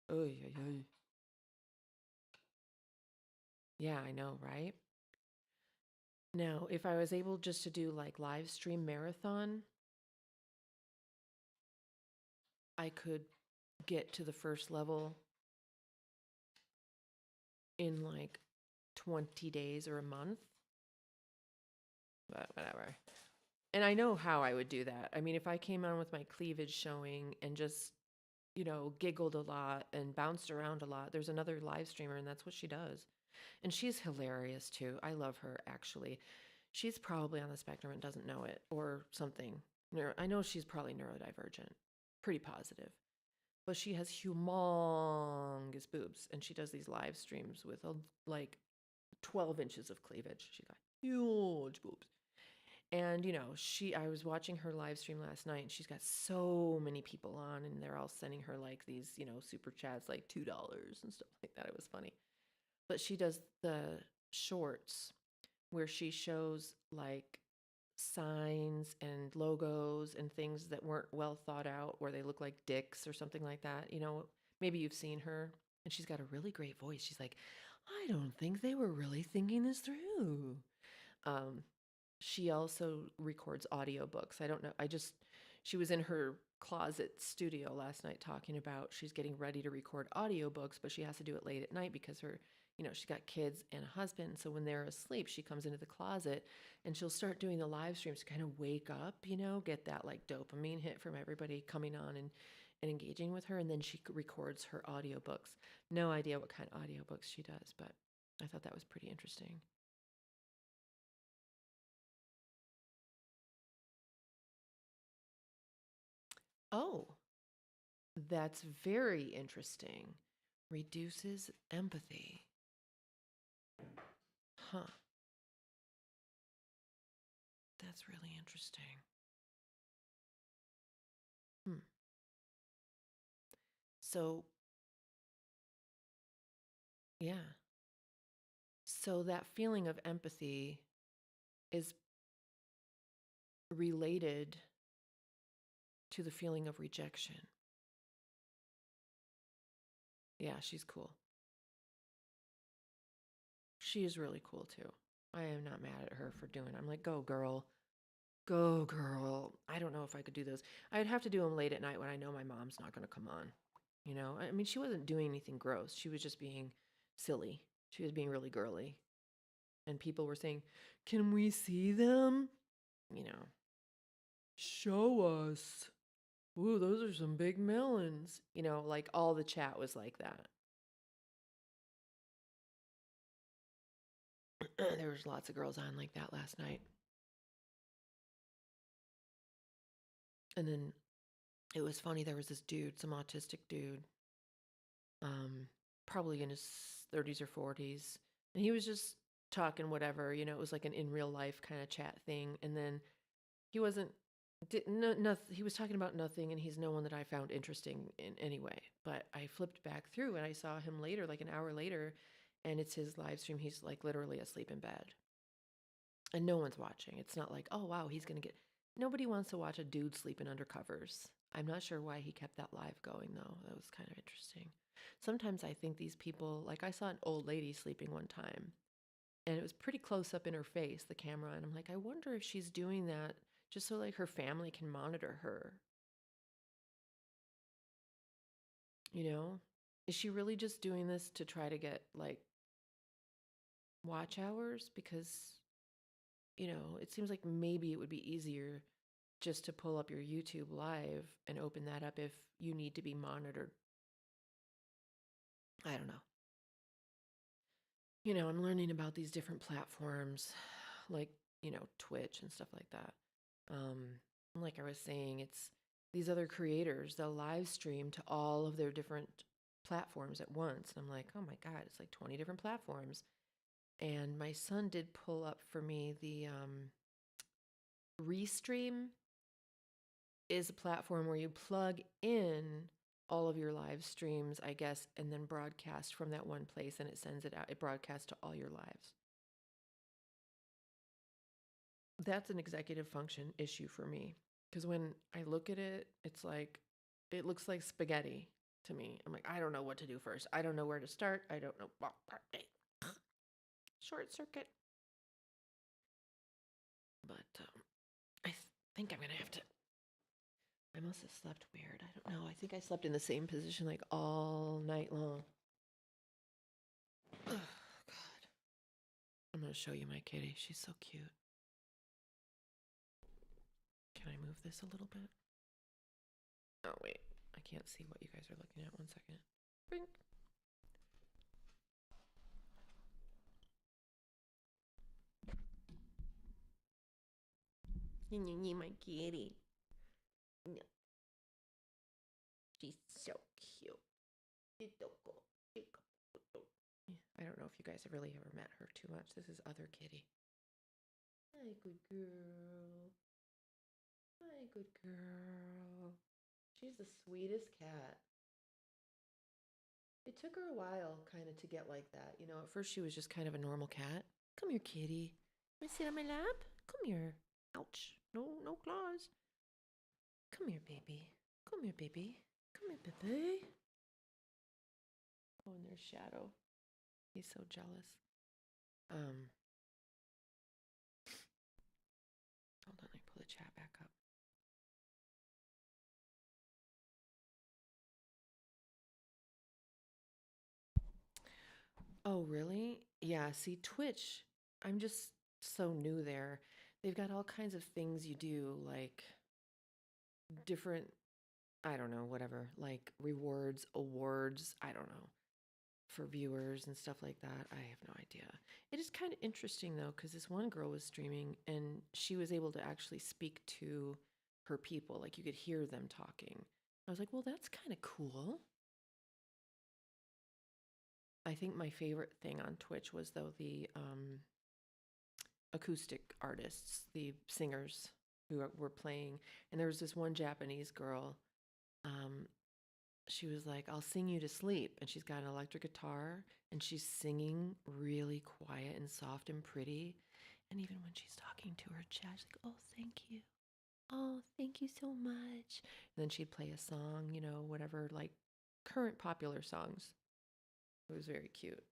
Oh, yeah. Yeah, I know, right? Now, if I was able just to do like live stream marathon, I could get to the first level in like 20 days or a month. But whatever. And I know how I would do that. I mean, if I came on with my cleavage showing and just, giggled a lot and bounced around a lot, there's another live streamer and that's what she does. And she's hilarious too. I love her actually. She's probably on the spectrum and doesn't know it or something. I know she's probably neurodivergent. Pretty positive. But she has humongous boobs and she does these live streams with like 12 inches of cleavage. She's got huge boobs. And I was watching her live stream last night and she's got so many people on and they're all sending her like these, super chats like $2 and stuff like that. It was funny. But she does the shorts where she shows like signs and logos and things that weren't well thought out, where they look like dicks or something like that. Maybe you've seen her, and she's got a really great voice. She's like, I don't think they were really thinking this through. Um, she also records audiobooks. I don't know. She was in her closet studio last night talking about she's getting ready to record audiobooks, but she has to do it late at night because she's got kids and a husband. So when they're asleep, she comes into the closet and she'll start doing the live streams to kind of wake up, get that like dopamine hit from everybody coming on and engaging with her. And then she records her audiobooks. No idea what kind of audiobooks she does, but I thought that was pretty interesting. Oh, that's very interesting. Reduces empathy. Huh. That's really interesting. Hmm. So, yeah. So that feeling of empathy is related to the feeling of rejection. Yeah, she's cool. She is really cool too. I am not mad at her for doing it. I'm like, go girl. Go girl. I don't know if I could do those. I'd have to do them late at night when I know my mom's not going to come on. You know, I mean, she wasn't doing anything gross. She was just being silly. She was being really girly. And people were saying, can we see them? You know, show us. Ooh, those are some big melons. You know, like all the chat was like that. There was lots of girls on like that last night. And then it was funny. There was this dude, some autistic dude, probably in his 30s or 40s. And he was just talking whatever, you know, it was like an in real life kind of chat thing. And then he wasn't, he was talking about nothing, and he's no one that I found interesting in any way. But I flipped back through and I saw him later, like an hour later, and it's his live stream. He's like literally asleep in bed. And no one's watching. It's not like, oh, wow, he's going to get. Nobody wants to watch a dude sleeping under covers. I'm not sure why he kept that live going, though. That was kind of interesting. Sometimes I think these people, like I saw an old lady sleeping one time, and it was pretty close up in her face, the camera. And I'm like, I wonder if she's doing that just so like her family can monitor her. You know? Is she really just doing this to try to get like watch hours? Because you know, it seems like maybe it would be easier just to pull up your YouTube live and open that up if you need to be monitored. I don't know. You know, I'm learning about these different platforms like, you know, Twitch and stuff like that. Like I was saying, it's these other creators, they'll live stream to all of their different platforms at once. And I'm like, oh my God, it's like 20 different platforms. And my son did pull up for me the Restream is a platform where you plug in all of your live streams, I guess, and then broadcast from that one place, and it sends it out. It broadcasts to all your lives. That's an executive function issue for me, because when I look at it, it's like, it looks like spaghetti to me. I'm like, I don't know what to do first. I don't know where to start. I don't know. Short circuit. But I think I'm going to have to. I must have slept weird. I don't know. I think I slept in the same position like all night long. Oh, God. I'm going to show you my kitty. She's so cute. Can I move this a little bit? Oh, wait. I can't see what you guys are looking at. 1 second. Bink. My kitty. She's so cute. I don't know if you guys have really ever met her too much. This is other kitty. Hi, good girl. Hi, good girl. She's the sweetest cat. It took her a while kind of to get like that. You know, at first she was just kind of a normal cat. Come here, kitty. Want to sit on my lap? Come here. Ouch. No claws. Come here, baby. Come here, baby. Come here, baby. Oh, and there's Shadow. He's so jealous. Hold on, let me pull the chat back up. Oh, really? Yeah, see, Twitch, I'm just so new there. They've got all kinds of things you do, like different, I don't know, whatever, like rewards, awards, I don't know, for viewers and stuff like that. I have no idea. It is kind of interesting though, because this one girl was streaming and she was able to actually speak to her people, like you could hear them talking. I was like, well, that's kind of cool. I think my favorite thing on Twitch was though the acoustic artists, the singers who were playing. And there was this one Japanese girl. Um, she was like, I'll sing you to sleep. And she's got an electric guitar and she's singing really quiet and soft and pretty. And even when she's talking to her chat, she's like, oh, thank you. oh, thank you so much. And then she'd play a song, whatever, like current popular songs. It was very cute.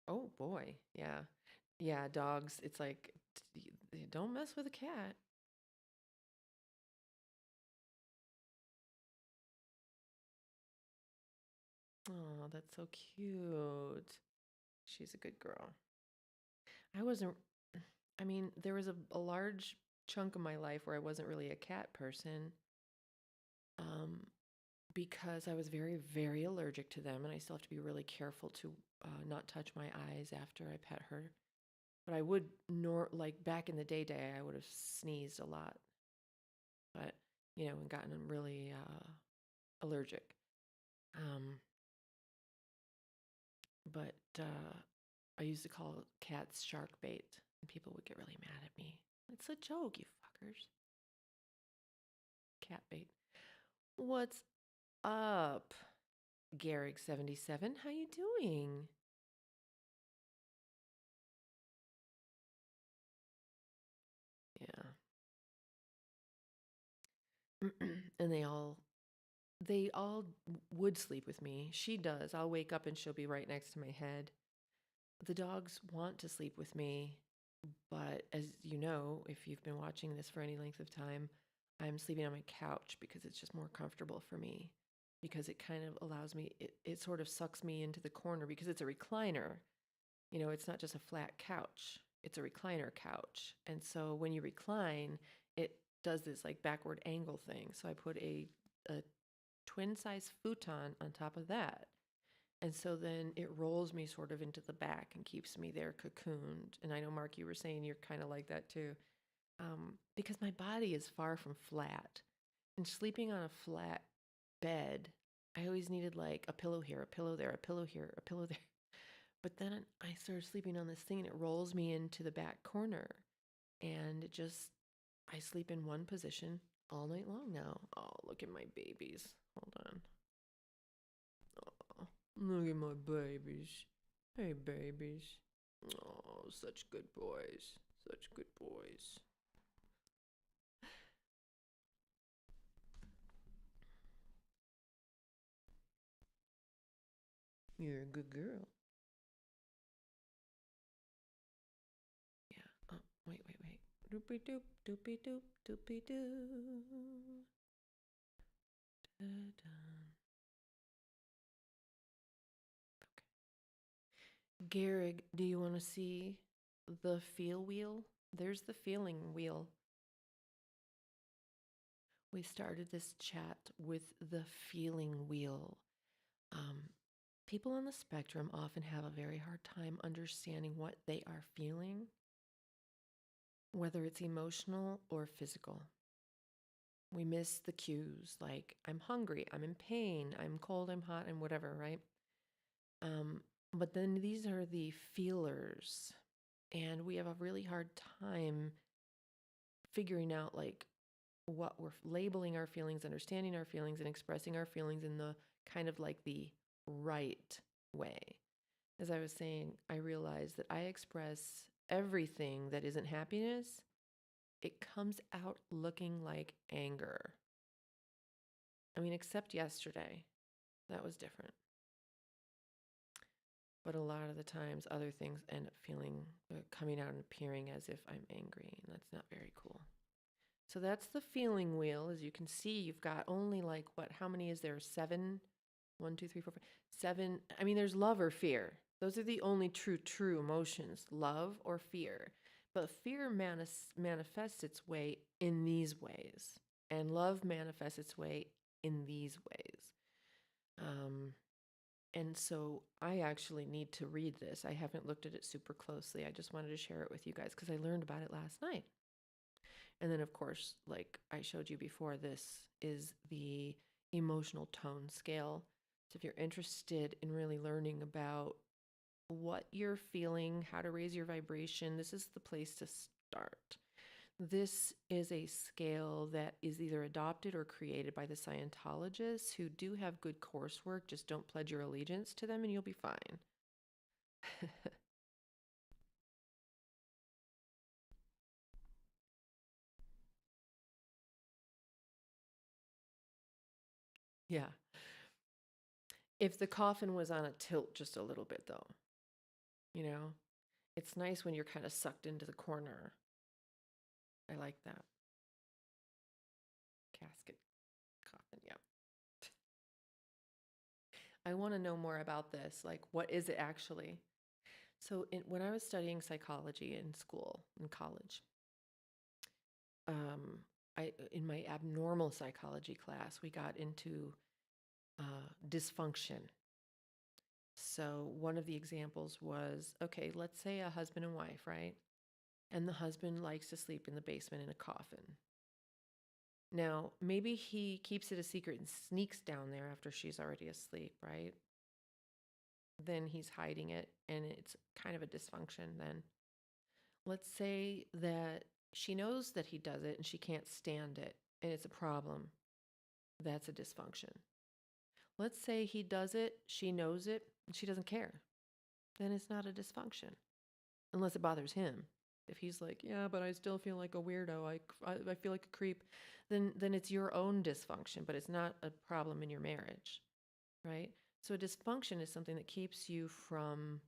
Oh boy, yeah. Yeah, dogs, it's like, don't mess with a cat. Oh, that's so cute. She's a good girl. I wasn't, I mean, there was a large chunk of my life where I wasn't really a cat person, um, because I was very, very allergic to them, and I still have to be really careful to not touch my eyes after I pet her. But I would, like back in the day, I would have sneezed a lot, but, and gotten really allergic. Um, but I used to call cats shark bait, and people would get really mad at me. It's a joke, you fuckers. Cat bait. What's up, Garrick77? How you doing? Yeah. And they all would sleep with me. She does. I'll wake up and she'll be right next to my head. The dogs want to sleep with me, but as you know, if you've been watching this for any length of time, I'm sleeping on my couch because it's just more comfortable for me. Because it kind of allows me, it sort of sucks me into the corner because it's a recliner. It's not just a flat couch, it's a recliner couch. And so when you recline, it does this like backward angle thing. So I put a twin size futon on top of that. And so then it rolls me sort of into the back and keeps me there cocooned. And I know, Mark, you were saying you're kind of like that too. Because my body is far from flat. And sleeping on a flat bed, I always needed like a pillow here, a pillow there, a pillow here, a pillow there. But then I started sleeping on this thing and it rolls me into the back corner. And I sleep in one position all night long now. Oh, look at my babies. Hold on. Oh, look at my babies. Hey, babies. Oh, such good boys. Such good boys. You're a good girl. Yeah. Oh, wait. Doopy doop, doopy doop, doopy doo. Da-da. Garrig, do you want to see the feel wheel? There's the feeling wheel. We started this chat with the feeling wheel. Um, People on the spectrum often have a very hard time understanding what they are feeling, whether it's emotional or physical. We miss the cues like I'm hungry, I'm in pain, I'm cold, I'm hot, and whatever, right? Um, but then these are the feelers, and we have a really hard time figuring out like what we're labeling our feelings, understanding our feelings, and expressing our feelings in the kind of like the right way. As I was saying, I realized that I express everything that isn't happiness, it comes out looking like anger. I mean, except yesterday. That was different. But a lot of the times, other things end up coming out and appearing as if I'm angry, and that's not very cool. So that's the feeling wheel. As you can see, you've got only like what? How many is there? 7? 1, 2, 3, 4, 5, 7. I mean, there's love or fear. Those are the only true emotions: love or fear. But fear manifests its way in these ways, and love manifests its way in these ways. Um, and so I actually need to read this. I haven't looked at it super closely. I just wanted to share it with you guys because I learned about it last night. And then, of course, like I showed you before, this is the emotional tone scale. So if you're interested in really learning about what you're feeling, how to raise your vibration, this is the place to start. This is a scale that is either adopted or created by the Scientologists who do have good coursework. Just don't pledge your allegiance to them and you'll be fine. Yeah. If the coffin was on a tilt just a little bit, though, you know, it's nice when you're kind of sucked into the corner. I like that. Casket, coffin, yeah. I want to know more about this. Like, what is it actually? So, when I was studying psychology in school, in college, um, in my abnormal psychology class, we got into dysfunction. So, one of the examples was, okay, let's say a husband and wife, right? And the husband likes to sleep in the basement in a coffin. Now, maybe he keeps it a secret and sneaks down there after she's already asleep, right? Then he's hiding it, and it's kind of a dysfunction then. Let's say that she knows that he does it and she can't stand it, and it's a problem. That's a dysfunction. Let's say he does it, she knows it, and she doesn't care. Then it's not a dysfunction, unless it bothers him. If he's like, yeah, but I still feel like a weirdo, I feel like a creep, then it's your own dysfunction, but it's not a problem in your marriage, right? So a dysfunction is something that keeps you from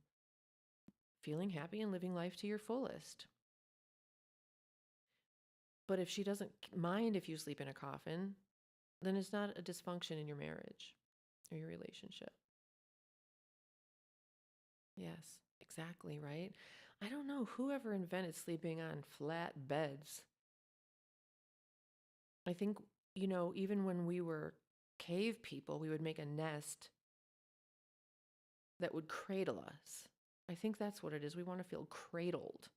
feeling happy and living life to your fullest. But if she doesn't mind if you sleep in a coffin, then it's not a dysfunction in your marriage or your relationship. Yes, exactly, right? I don't know whoever invented sleeping on flat beds. I think, even when we were cave people, we would make a nest that would cradle us. I think that's what it is. We want to feel cradled.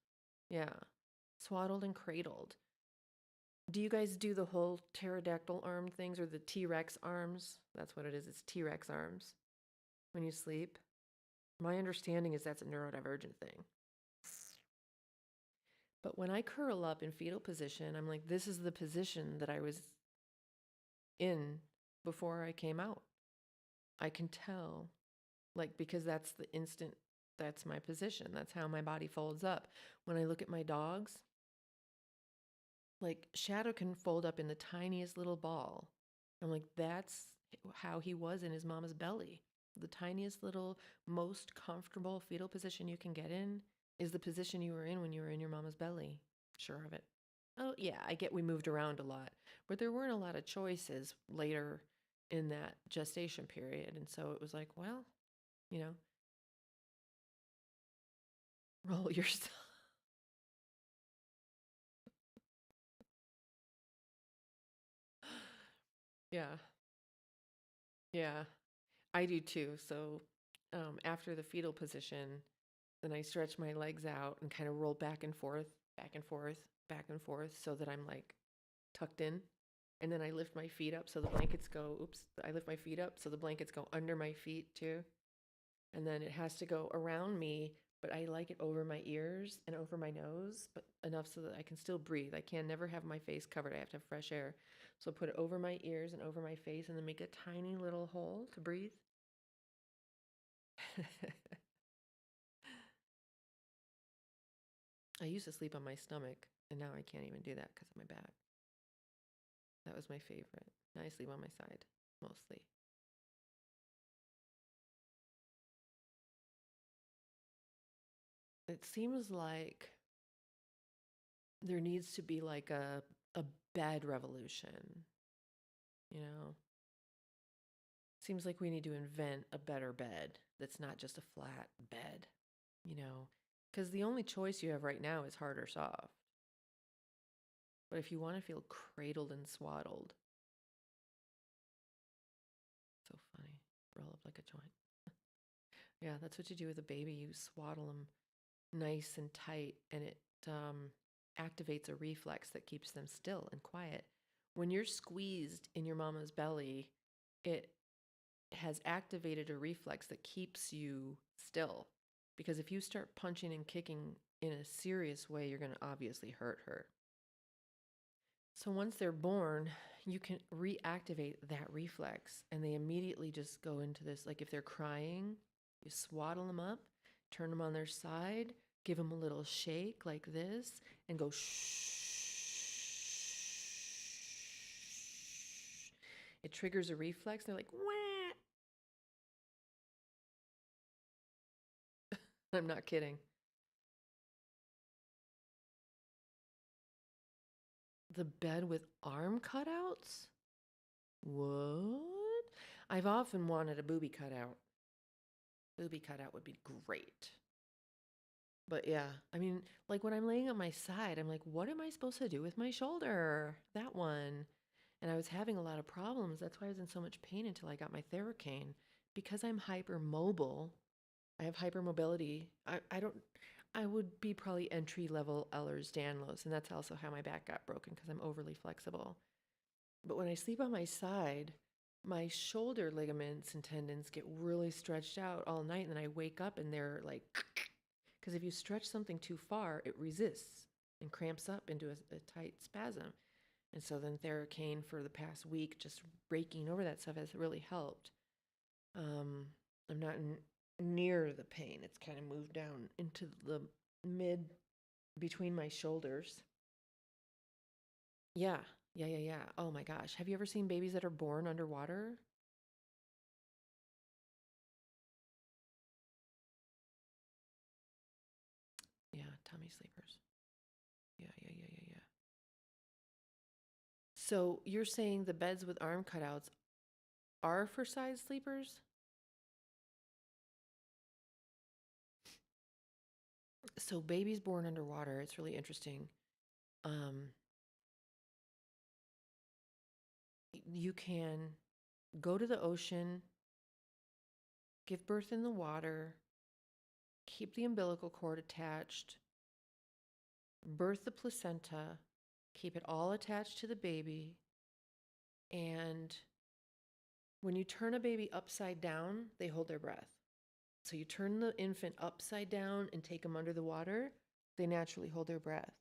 Yeah, swaddled and cradled. Do you guys do the whole pterodactyl arm things or the T-Rex arms? That's what it is. It's T-Rex arms when you sleep. My understanding is that's a neurodivergent thing. But when I curl up in fetal position, I'm like, this is the position that I was in before I came out. I can tell, like, because that's my position. That's how my body folds up. When I look at my dogs, like, Shadow can fold up in the tiniest little ball. I'm like, that's how he was in his mama's belly. The tiniest little, most comfortable fetal position you can get in is the position you were in when you were in your mama's belly. Sure of it. Oh, yeah, I get we moved around a lot, but there weren't a lot of choices later in that gestation period. And so it was like, well, you know, roll yourself. Yeah, yeah, I do too. So after the fetal position, then I stretch my legs out and kind of roll back and forth, back and forth, back and forth so that I'm like tucked in. And then I lift my feet up so the blankets go, I lift my feet up so the blankets go under my feet too. And then it has to go around me, but I like it over my ears and over my nose, but enough so that I can still breathe. I can never have my face covered. I have to have fresh air. So put it over my ears and over my face and then make a tiny little hole to breathe. I used to sleep on my stomach, and now I can't even do that because of my back. That was my favorite. Now I sleep on my side, mostly. It seems like there needs to be like a bed revolution, you know? Seems like we need to invent a better bed that's not just a flat bed, you know? Because the only choice you have right now is hard or soft. But if you want to feel cradled and swaddled, so funny, roll up like a joint. Yeah, that's what you do with a baby. You swaddle them nice and tight, and it activates a reflex that keeps them still and quiet. When you're squeezed in your mama's belly, it has activated a reflex that keeps you still. Because if you start punching and kicking in a serious way, you're going to obviously hurt her. So once they're born, you can reactivate that reflex, and they immediately just go into this. Like if they're crying, you swaddle them up, turn them on their side, give them a little shake like this, and go shh. it triggers a reflex. They're like, wah. I'm not kidding. The bed with arm cutouts? What? I've often wanted a booby cutout. Booby cutout would be great. But yeah, I mean, like when I'm laying on my side, I'm like, what am I supposed to do with my shoulder? That one. And I was having a lot of problems. That's why I was in so much pain until I got my Theracane. Because I'm hypermobile, I have hypermobility. I would be probably entry level Ehlers-Danlos. And that's also how my back got broken because I'm overly flexible. But when I sleep on my side, my shoulder ligaments and tendons get really stretched out all night. And then I wake up and they're like, because if you stretch something too far, it resists and cramps up into a tight spasm. And so then Theracane for the past week, just raking over that stuff has really helped. I'm not near the pain. It's kind of moved down into the mid between my shoulders. Yeah, yeah. Oh my gosh. Have you ever seen babies that are born underwater? Yeah, tummy sleepers. Yeah. So you're saying the beds with arm cutouts are for side sleepers? So babies born underwater, it's really interesting. Um, you can go to the ocean, give birth in the water, keep the umbilical cord attached, birth the placenta, keep it all attached to the baby, and when you turn a baby upside down, they hold their breath. So you turn the infant upside down and take them under the water, they naturally hold their breath.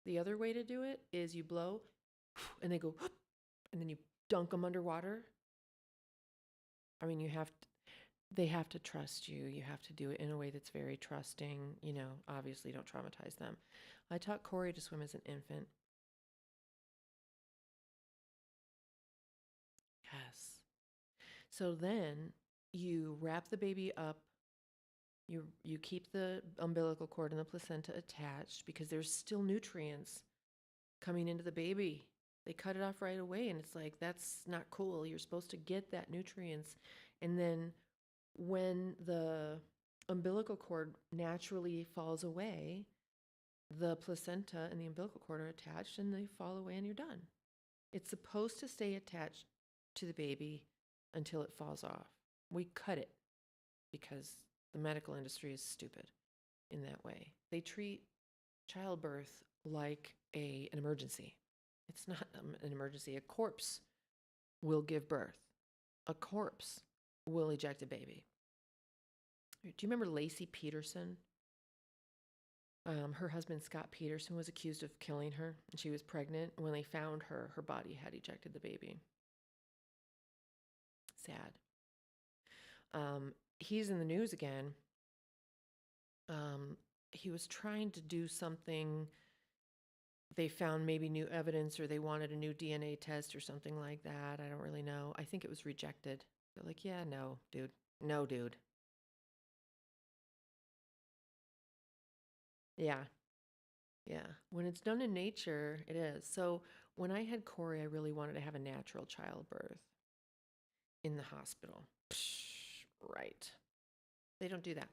The other way to do it is you blow and they go, and then you dunk them underwater. I mean, they have to trust you. You have to do it in a way that's very trusting. Obviously don't traumatize them. I taught Corey to swim as an infant. Yes. So then you wrap the baby up. You keep the umbilical cord and the placenta attached because there's still nutrients coming into the baby. They cut it off right away, and it's like, that's not cool. You're supposed to get that nutrients. And then when the umbilical cord naturally falls away, the placenta and the umbilical cord are attached and they fall away and you're done. It's supposed to stay attached to the baby until it falls off. We cut it because the medical industry is stupid in that way. They treat childbirth like an emergency. It's not an emergency. A corpse will give birth. A corpse will eject a baby. Do you remember Lacey Peterson? Her husband, Scott Peterson, was accused of killing her, and she was pregnant. When they found her, her body had ejected the baby. Sad. He's in the news again. He was trying to do something. They found maybe new evidence, or they wanted a new DNA test or something like that. I don't really know. I think it was rejected. They're like, yeah, no, dude. No, dude. Yeah. Yeah. When it's done in nature, it is. So when I had Corey, I really wanted to have a natural childbirth in the hospital. Psh, right. They don't do that.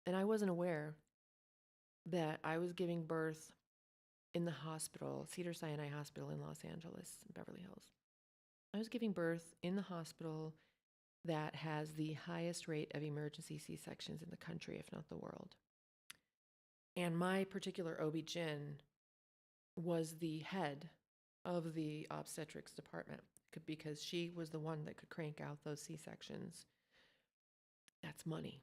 And I wasn't aware that I was giving birth in the hospital, Cedars-Sinai Hospital in Los Angeles, Beverly Hills. I was giving birth in the hospital that has the highest rate of emergency C-sections in the country, if not the world. And my particular OB-GYN was the head of the obstetrics department because she was the one that could crank out those C-sections. That's money.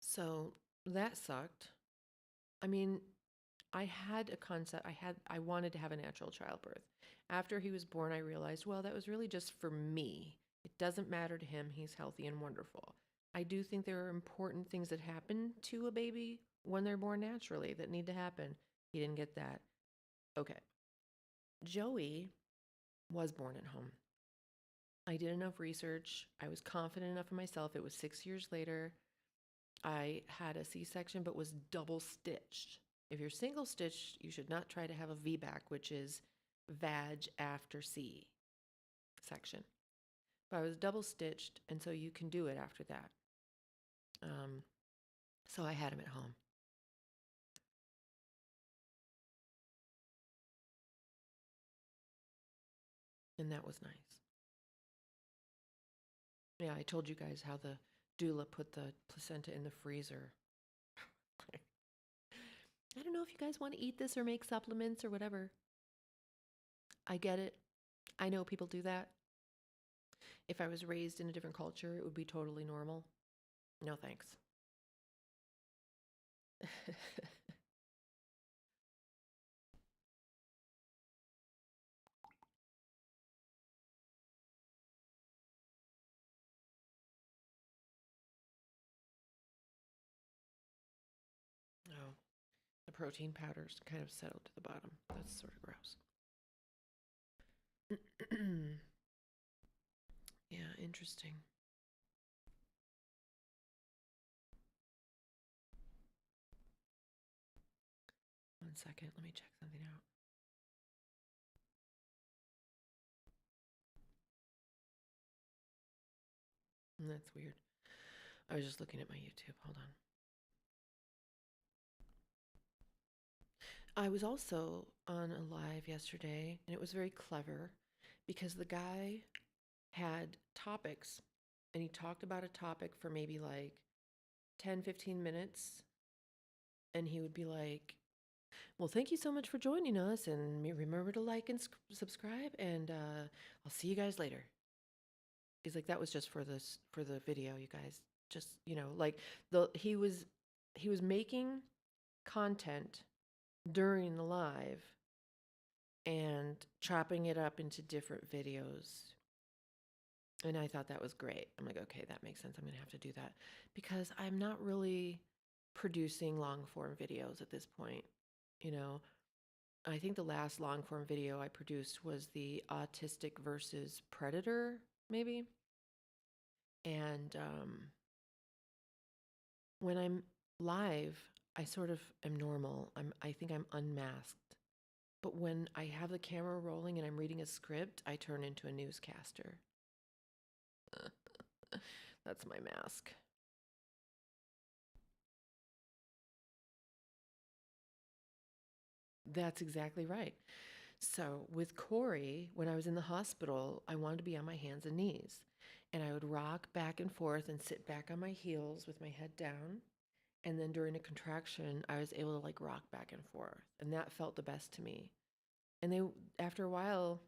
So that sucked. I mean, I had a concept. I wanted to have a natural childbirth. After he was born, I realized, well, that was really just for me. It doesn't matter to him. He's healthy and wonderful. I do think there are important things that happen to a baby when they're born naturally that need to happen. He didn't get that. Okay. Joey was born at home. I did enough research. I was confident enough in myself. It was 6 years later. I had a C-section, but was double stitched. If you're single stitched, you should not try to have a VBAC, which is vag after C section. But I was double stitched, and so you can do it after that. So I had him at home. And that was nice. Yeah, I told you guys how the doula put the placenta in the freezer. I don't know if you guys want to eat this or make supplements or whatever. I get it. I know people do that. If I was raised in a different culture, it would be totally normal. No thanks. Oh, the protein powders kind of settled to the bottom. That's sort of gross. Yeah, interesting. One second, let me check something out. That's weird. I was just looking at my YouTube. Hold on. I was also on a live yesterday, and it was very clever because the guy had topics, and he talked about a topic for maybe like 10, 15 minutes. And he would be like, well, thank you so much for joining us. And remember to like and subscribe. And I'll see you guys later. He's like, that was just for the video, you guys. Just, like he was making content during the live and chopping it up into different videos. And I thought that was great. I'm like, okay, that makes sense. I'm going to have to do that because I'm not really producing long form videos at this point. I think the last long form video I produced was the autistic versus predator, maybe. And when I'm live, I sort of am normal. I think I'm unmasked. But when I have the camera rolling and I'm reading a script, I turn into a newscaster. That's my mask. That's exactly right. So with Corey, when I was in the hospital, I wanted to be on my hands and knees. And I would rock back and forth and sit back on my heels with my head down. And then during a contraction, I was able to like rock back and forth. And that felt the best to me. And they, after a while,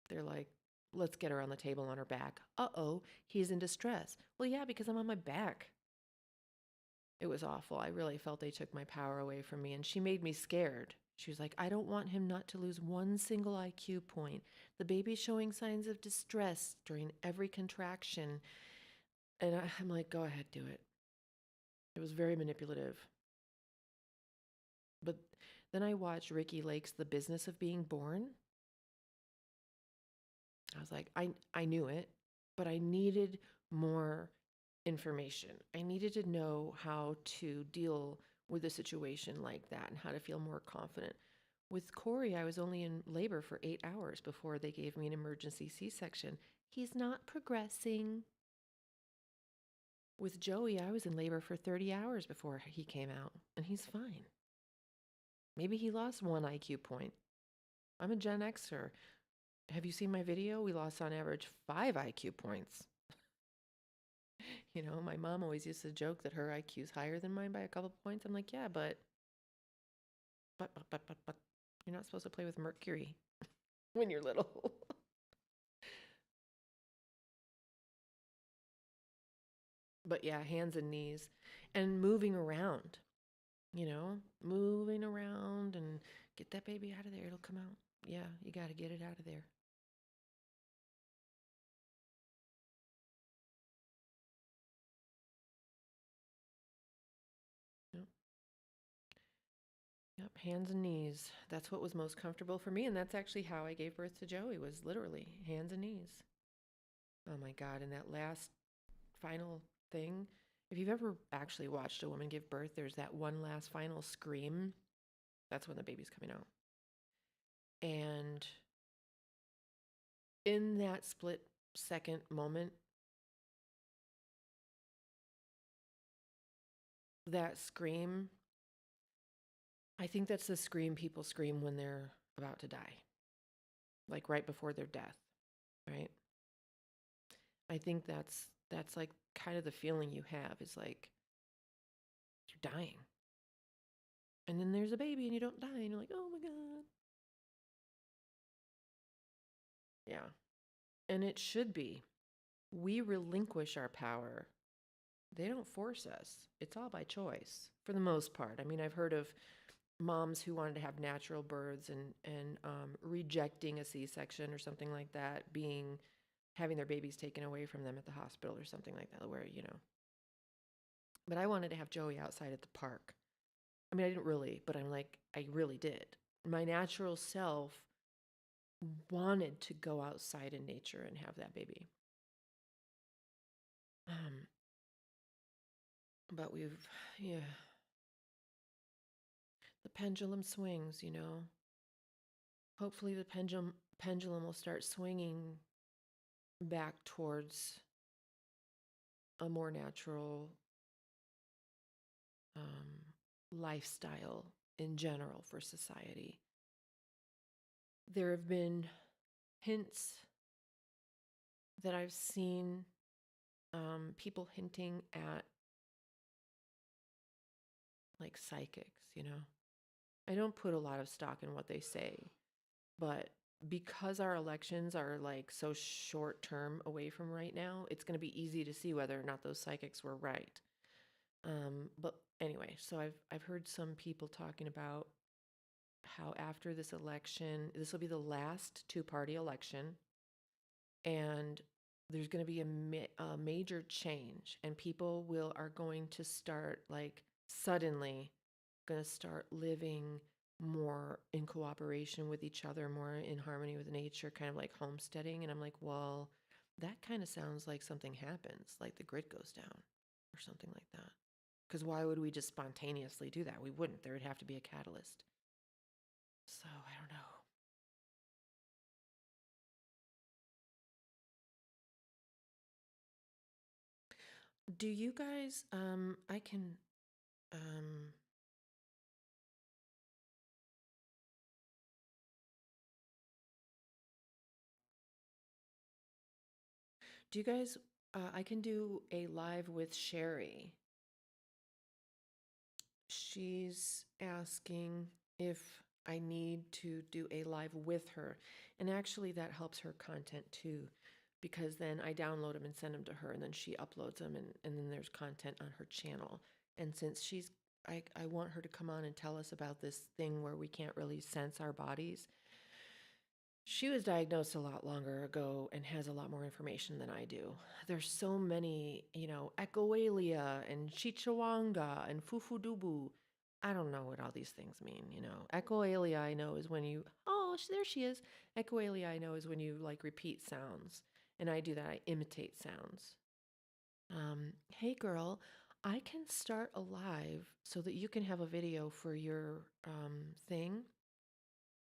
they're like, let's get her on the table on her back. Uh-oh, he's in distress. Well, yeah, because I'm on my back. It was awful. I really felt they took my power away from me. And she made me scared. She was like, I don't want him not to lose one single IQ point. The baby's showing signs of distress during every contraction. And I'm like, go ahead, do it. It was very manipulative. But then I watched Ricky Lake's The Business of Being Born. I was like, I knew it, but I needed more information. I needed to know how to deal with a situation like that and how to feel more confident. With Corey, I was only in labor for 8 hours before they gave me an emergency C-section. He's not progressing. With Joey, I was in labor for 30 hours before he came out, and he's fine. Maybe he lost one IQ point. I'm a Gen Xer. Have you seen my video? We lost on average 5 IQ points. My mom always used to joke that her IQ is higher than mine by a couple points. I'm like, yeah, but you're not supposed to play with mercury when you're little. But yeah, hands and knees and moving around, moving around and get that baby out of there. It'll come out. Yeah, you got to get it out of there. Yep. Yep, hands and knees. That's what was most comfortable for me, and that's actually how I gave birth to Joey, was literally hands and knees. Oh my God, and that last final thing, if you've ever actually watched a woman give birth, there's that one last final scream. That's when the baby's coming out. And in that split second moment, that scream, I think that's the scream people scream when they're about to die, like right before their death, right? I think that's like kind of the feeling you have, is like you're dying. And then there's a baby and you don't die and you're like, "Oh my God." Yeah. And it should be. We relinquish our power. They don't force us. It's all by choice for the most part. I mean, I've heard of moms who wanted to have natural births and rejecting a C-section or something like that, being having their babies taken away from them at the hospital or something like that, where, you know. But I wanted to have Joey outside at the park. I mean, I didn't really, but I'm like, I really did. My natural self wanted to go outside in nature and have that baby. Um, but yeah, the pendulum swings, you know. Hopefully the pendulum will start swinging back towards a more natural lifestyle in general for society. There have been hints that I've seen, people hinting at like psychics, you know. I don't put a lot of stock in what they say, but because our elections are like so short term away from right now, it's going to be easy to see whether or not those psychics were right. But anyway, so I've heard some people talking about how after this election, this will be the last two-party election, and there's going to be a major change, and people are going to start, like, suddenly going to start living more in cooperation with each other, more in harmony with nature, kind of like homesteading. And I'm like, well, that kind of sounds like something happens, like the grid goes down or something like that. Because why would we just spontaneously do that? We wouldn't. There would have to be a catalyst. So I don't know. Do you guys, I can, um, do you guys, I can do a live with Sherry. She's asking if I need to do a live with her. And actually, that helps her content too, because then I download them and send them to her, and then she uploads them, and then there's content on her channel. And since I want her to come on and tell us about this thing where we can't really sense our bodies. She was diagnosed a lot longer ago and has a lot more information than I do. There's so many, you know, echoalia and chichawanga and fufudubu. I don't know what all these things mean, you know. Echoalia, I know, is when you, oh, there she is. Echoalia, I know, is when you like repeat sounds. And I do that, I imitate sounds. Hey girl, I can start a live so that you can have a video for your thing,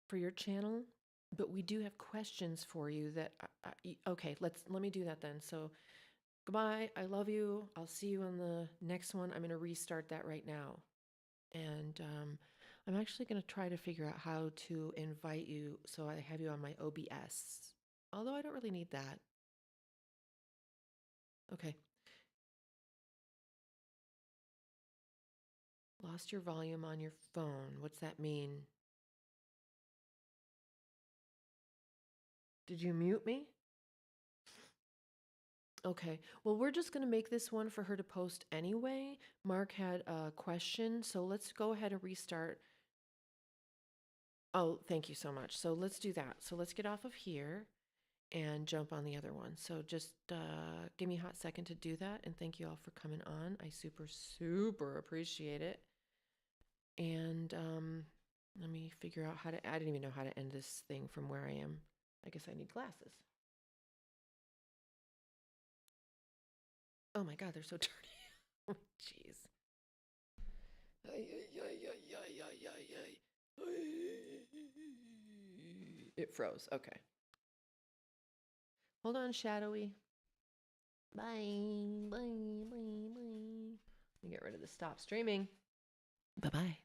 for your channel. But we do have questions for you that okay, let me do that then. So goodbye, I love you, I'll see you on the next one. I'm going to restart that right now. And I'm actually going to try to figure out how to invite you so I have you on my OBS, although I don't really need that. Okay. Lost your volume on your phone. What's that mean? Did you mute me? Okay. Well, we're just going to make this one for her to post anyway. Mark had a question, so let's go ahead and restart. Oh, thank you so much. So let's do that. So let's get off of here and jump on the other one. So just give me a hot second to do that. And thank you all for coming on. I super, super appreciate it. And Let me figure out how to, I didn't even know how to end this thing from where I am. I guess I need glasses. Oh my God, they're so dirty. Oh, jeez. It froze. Okay. Hold on, shadowy. Bye. Bye. Bye. Bye. Let me get rid of the stop streaming. Bye-bye.